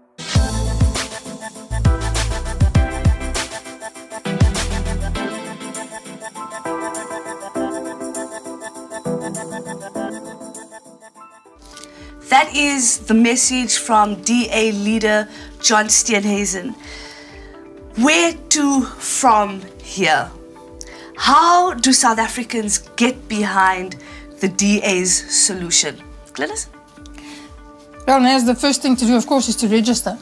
That is the message from DA leader John Steenhuisen. Where to from here? How do South Africans get behind the DA's solution? Glynnis? Well, Naz, the first thing to do, of course, is to register.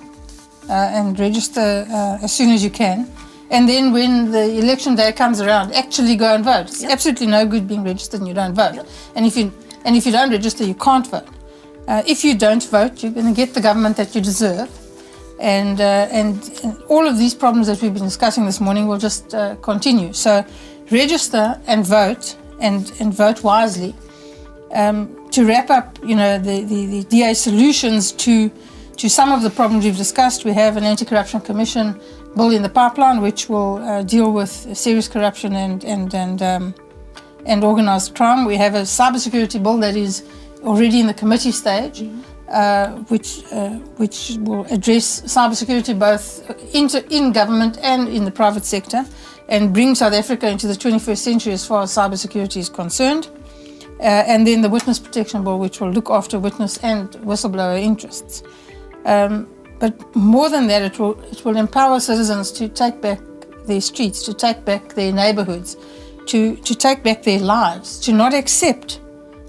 And register as soon as you can. And then when the election day comes around, actually go and vote. It's absolutely no good being registered and you don't vote. And if you don't register, you can't vote. If you don't vote, you're going to get the government that you deserve. And all of these problems that we've been discussing this morning will just continue. So register and vote vote wisely. To wrap up, the DA solutions to some of the problems we've discussed, we have an anti-corruption commission bill in the pipeline, which will deal with serious corruption and organised crime. We have a cybersecurity bill that is already in the committee stage, which will address cybersecurity both in government and in the private sector, and bring South Africa into the 21st century as far as cybersecurity is concerned. And then the Witness Protection Bill, which will look after witness and whistleblower interests. But more than that, it will empower citizens to take back their streets, to take back their neighbourhoods, to take back their lives, to not accept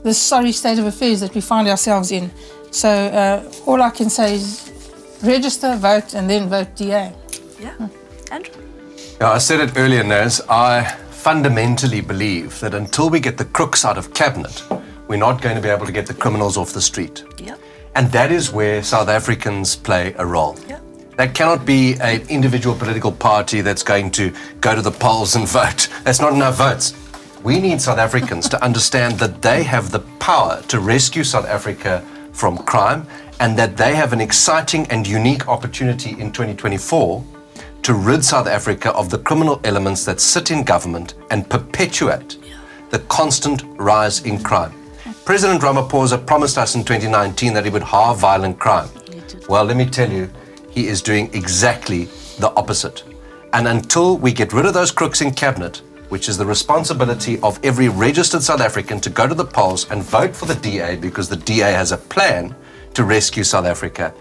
this sorry state of affairs that we find ourselves in. So all I can say is register, vote, and then vote DA. Yeah. Andrew? Yeah, I said it earlier, Naz. I fundamentally believe that until we get the crooks out of cabinet, we're not going to be able to get the criminals off the street. Yep. And that is where South Africans play a role. Yep. That cannot be an individual political party that's going to go to the polls and vote. That's not enough votes. We need South Africans to understand that they have the power to rescue South Africa from crime, and that they have an exciting and unique opportunity in 2024 to rid South Africa of the criminal elements that sit in government and perpetuate the constant rise in crime. President Ramaphosa promised us in 2019 that he would halve violent crime. Well, let me tell you, he is doing exactly the opposite. And until we get rid of those crooks in cabinet, which is the responsibility of every registered South African to go to the polls and vote for the DA, because the DA has a plan to rescue South Africa,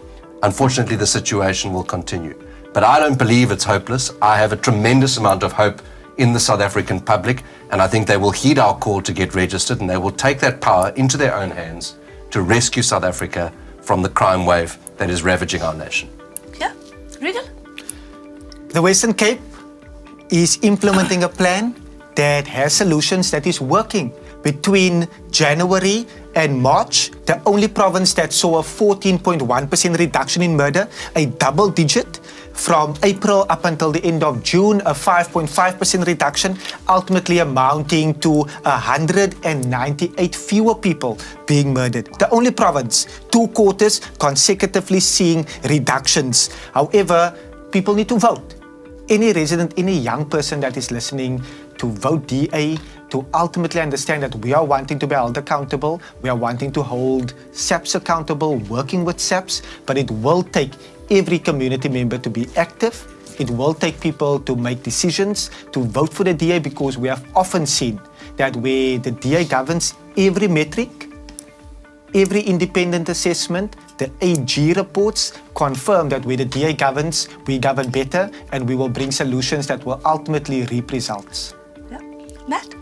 unfortunately the situation will continue. But I don't believe it's hopeless. I have a tremendous amount of hope in the South African public, and I think they will heed our call to get registered, and they will take that power into their own hands to rescue South Africa from the crime wave that is ravaging our nation. Yeah, Reagen? The Western Cape is implementing a plan that has solutions that is working. Between January and March, the only province that saw a 14.1% reduction in murder, a double-digit from April up until the end of June, a 5.5% reduction, ultimately amounting to 198 fewer people being murdered. The only province, 2 quarters consecutively seeing reductions. However, people need to vote. Any resident, any young person that is listening, to vote DA, to ultimately understand that we are wanting to be held accountable, we are wanting to hold SAPS accountable, working with SAPS, but it will take every community member to be active. It will take people to make decisions, to vote for the DA, because we have often seen that where the DA governs, every metric, every independent assessment, the AG reports confirm that where the DA governs, we govern better, and we will bring solutions that will ultimately reap results. Matt?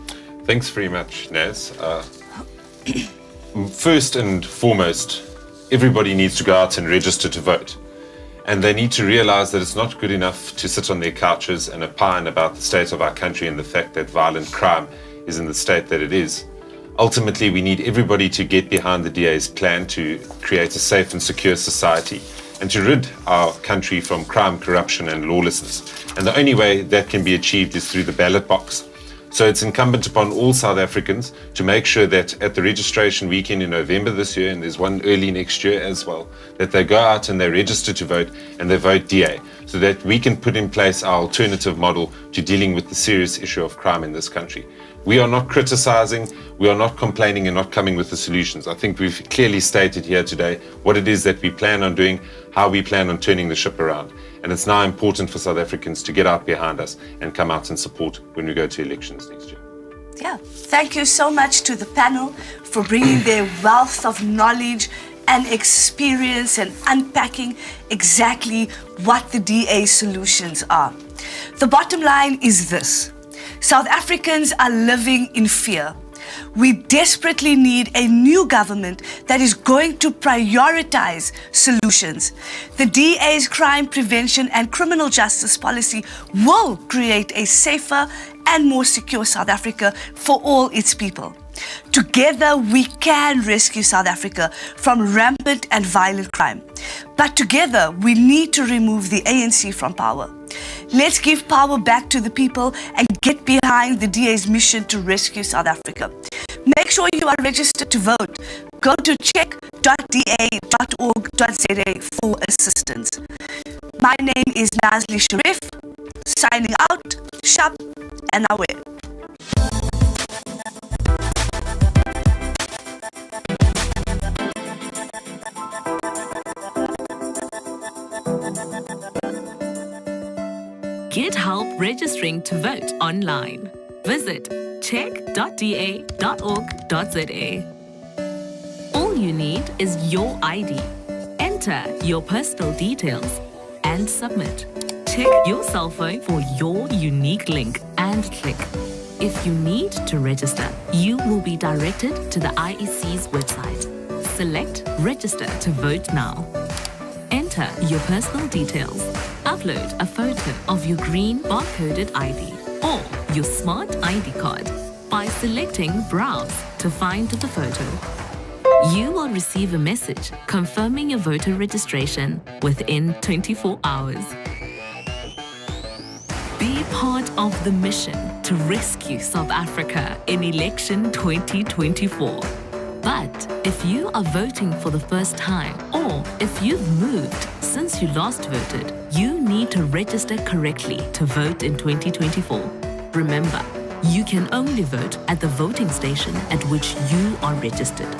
Thanks very much, Naz. First and foremost, everybody needs to go out and register to vote. And they need to realize that it's not good enough to sit on their couches and opine about the state of our country and the fact that violent crime is in the state that it is. Ultimately, we need everybody to get behind the DA's plan to create a safe and secure society and to rid our country from crime, corruption and lawlessness. And the only way that can be achieved is through the ballot box. So it's incumbent upon all South Africans to make sure that at the registration weekend in November this year, and there's one early next year as well, that they go out and they register to vote and they vote DA, so that we can put in place our alternative model to dealing with the serious issue of crime in this country. We are not criticizing, we are not complaining and not coming with the solutions. I think we've clearly stated here today what it is that we plan on doing, how we plan on turning the ship around. And it's now important for South Africans to get out behind us and come out and support when we go to elections next year. Yeah, thank you so much to the panel for bringing their wealth of knowledge and experience and unpacking exactly what the DA solutions are. The bottom line is this: South Africans are living in fear. We desperately need a new government that is going to prioritize solutions. The DA's crime prevention and criminal justice policy will create a safer and more secure South Africa for all its people. Together, we can rescue South Africa from rampant and violent crime. But together, we need to remove the ANC from power. Let's give power back to the people and get behind the DA's mission to rescue South Africa. Make sure you are registered to vote. Go to check.da.org.za for assistance. My name is Nazli Sharif, signing out, sharp and aware. Get help registering to vote online. Visit check.da.org.za. All you need is your ID. Enter your personal details and submit. Check your cell phone for your unique link and click. If you need to register, you will be directed to the IEC's website. Select Register to vote now. Enter your personal details. Upload a photo of your green barcoded ID or your smart ID card by selecting Browse to find the photo. You will receive a message confirming your voter registration within 24 hours. Be part of the mission to rescue South Africa in election 2024. But if you are voting for the first time, or if you've moved since you last voted, you need to register correctly to vote in 2024. Remember, you can only vote at the voting station at which you are registered.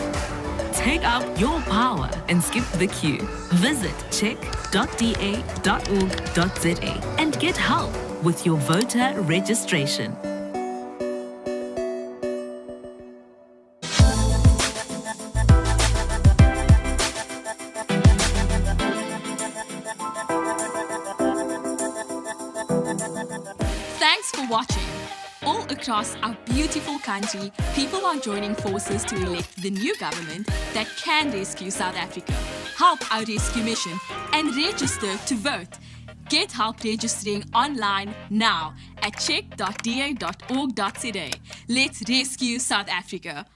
Take up your power and skip the queue. Visit check.da.org.za and get help with your voter registration. Thanks for watching. All across our beautiful country, people are joining forces to elect the new government that can rescue South Africa. Help our rescue mission and register to vote. Get help registering online now at check.da.org.za. Let's rescue South Africa.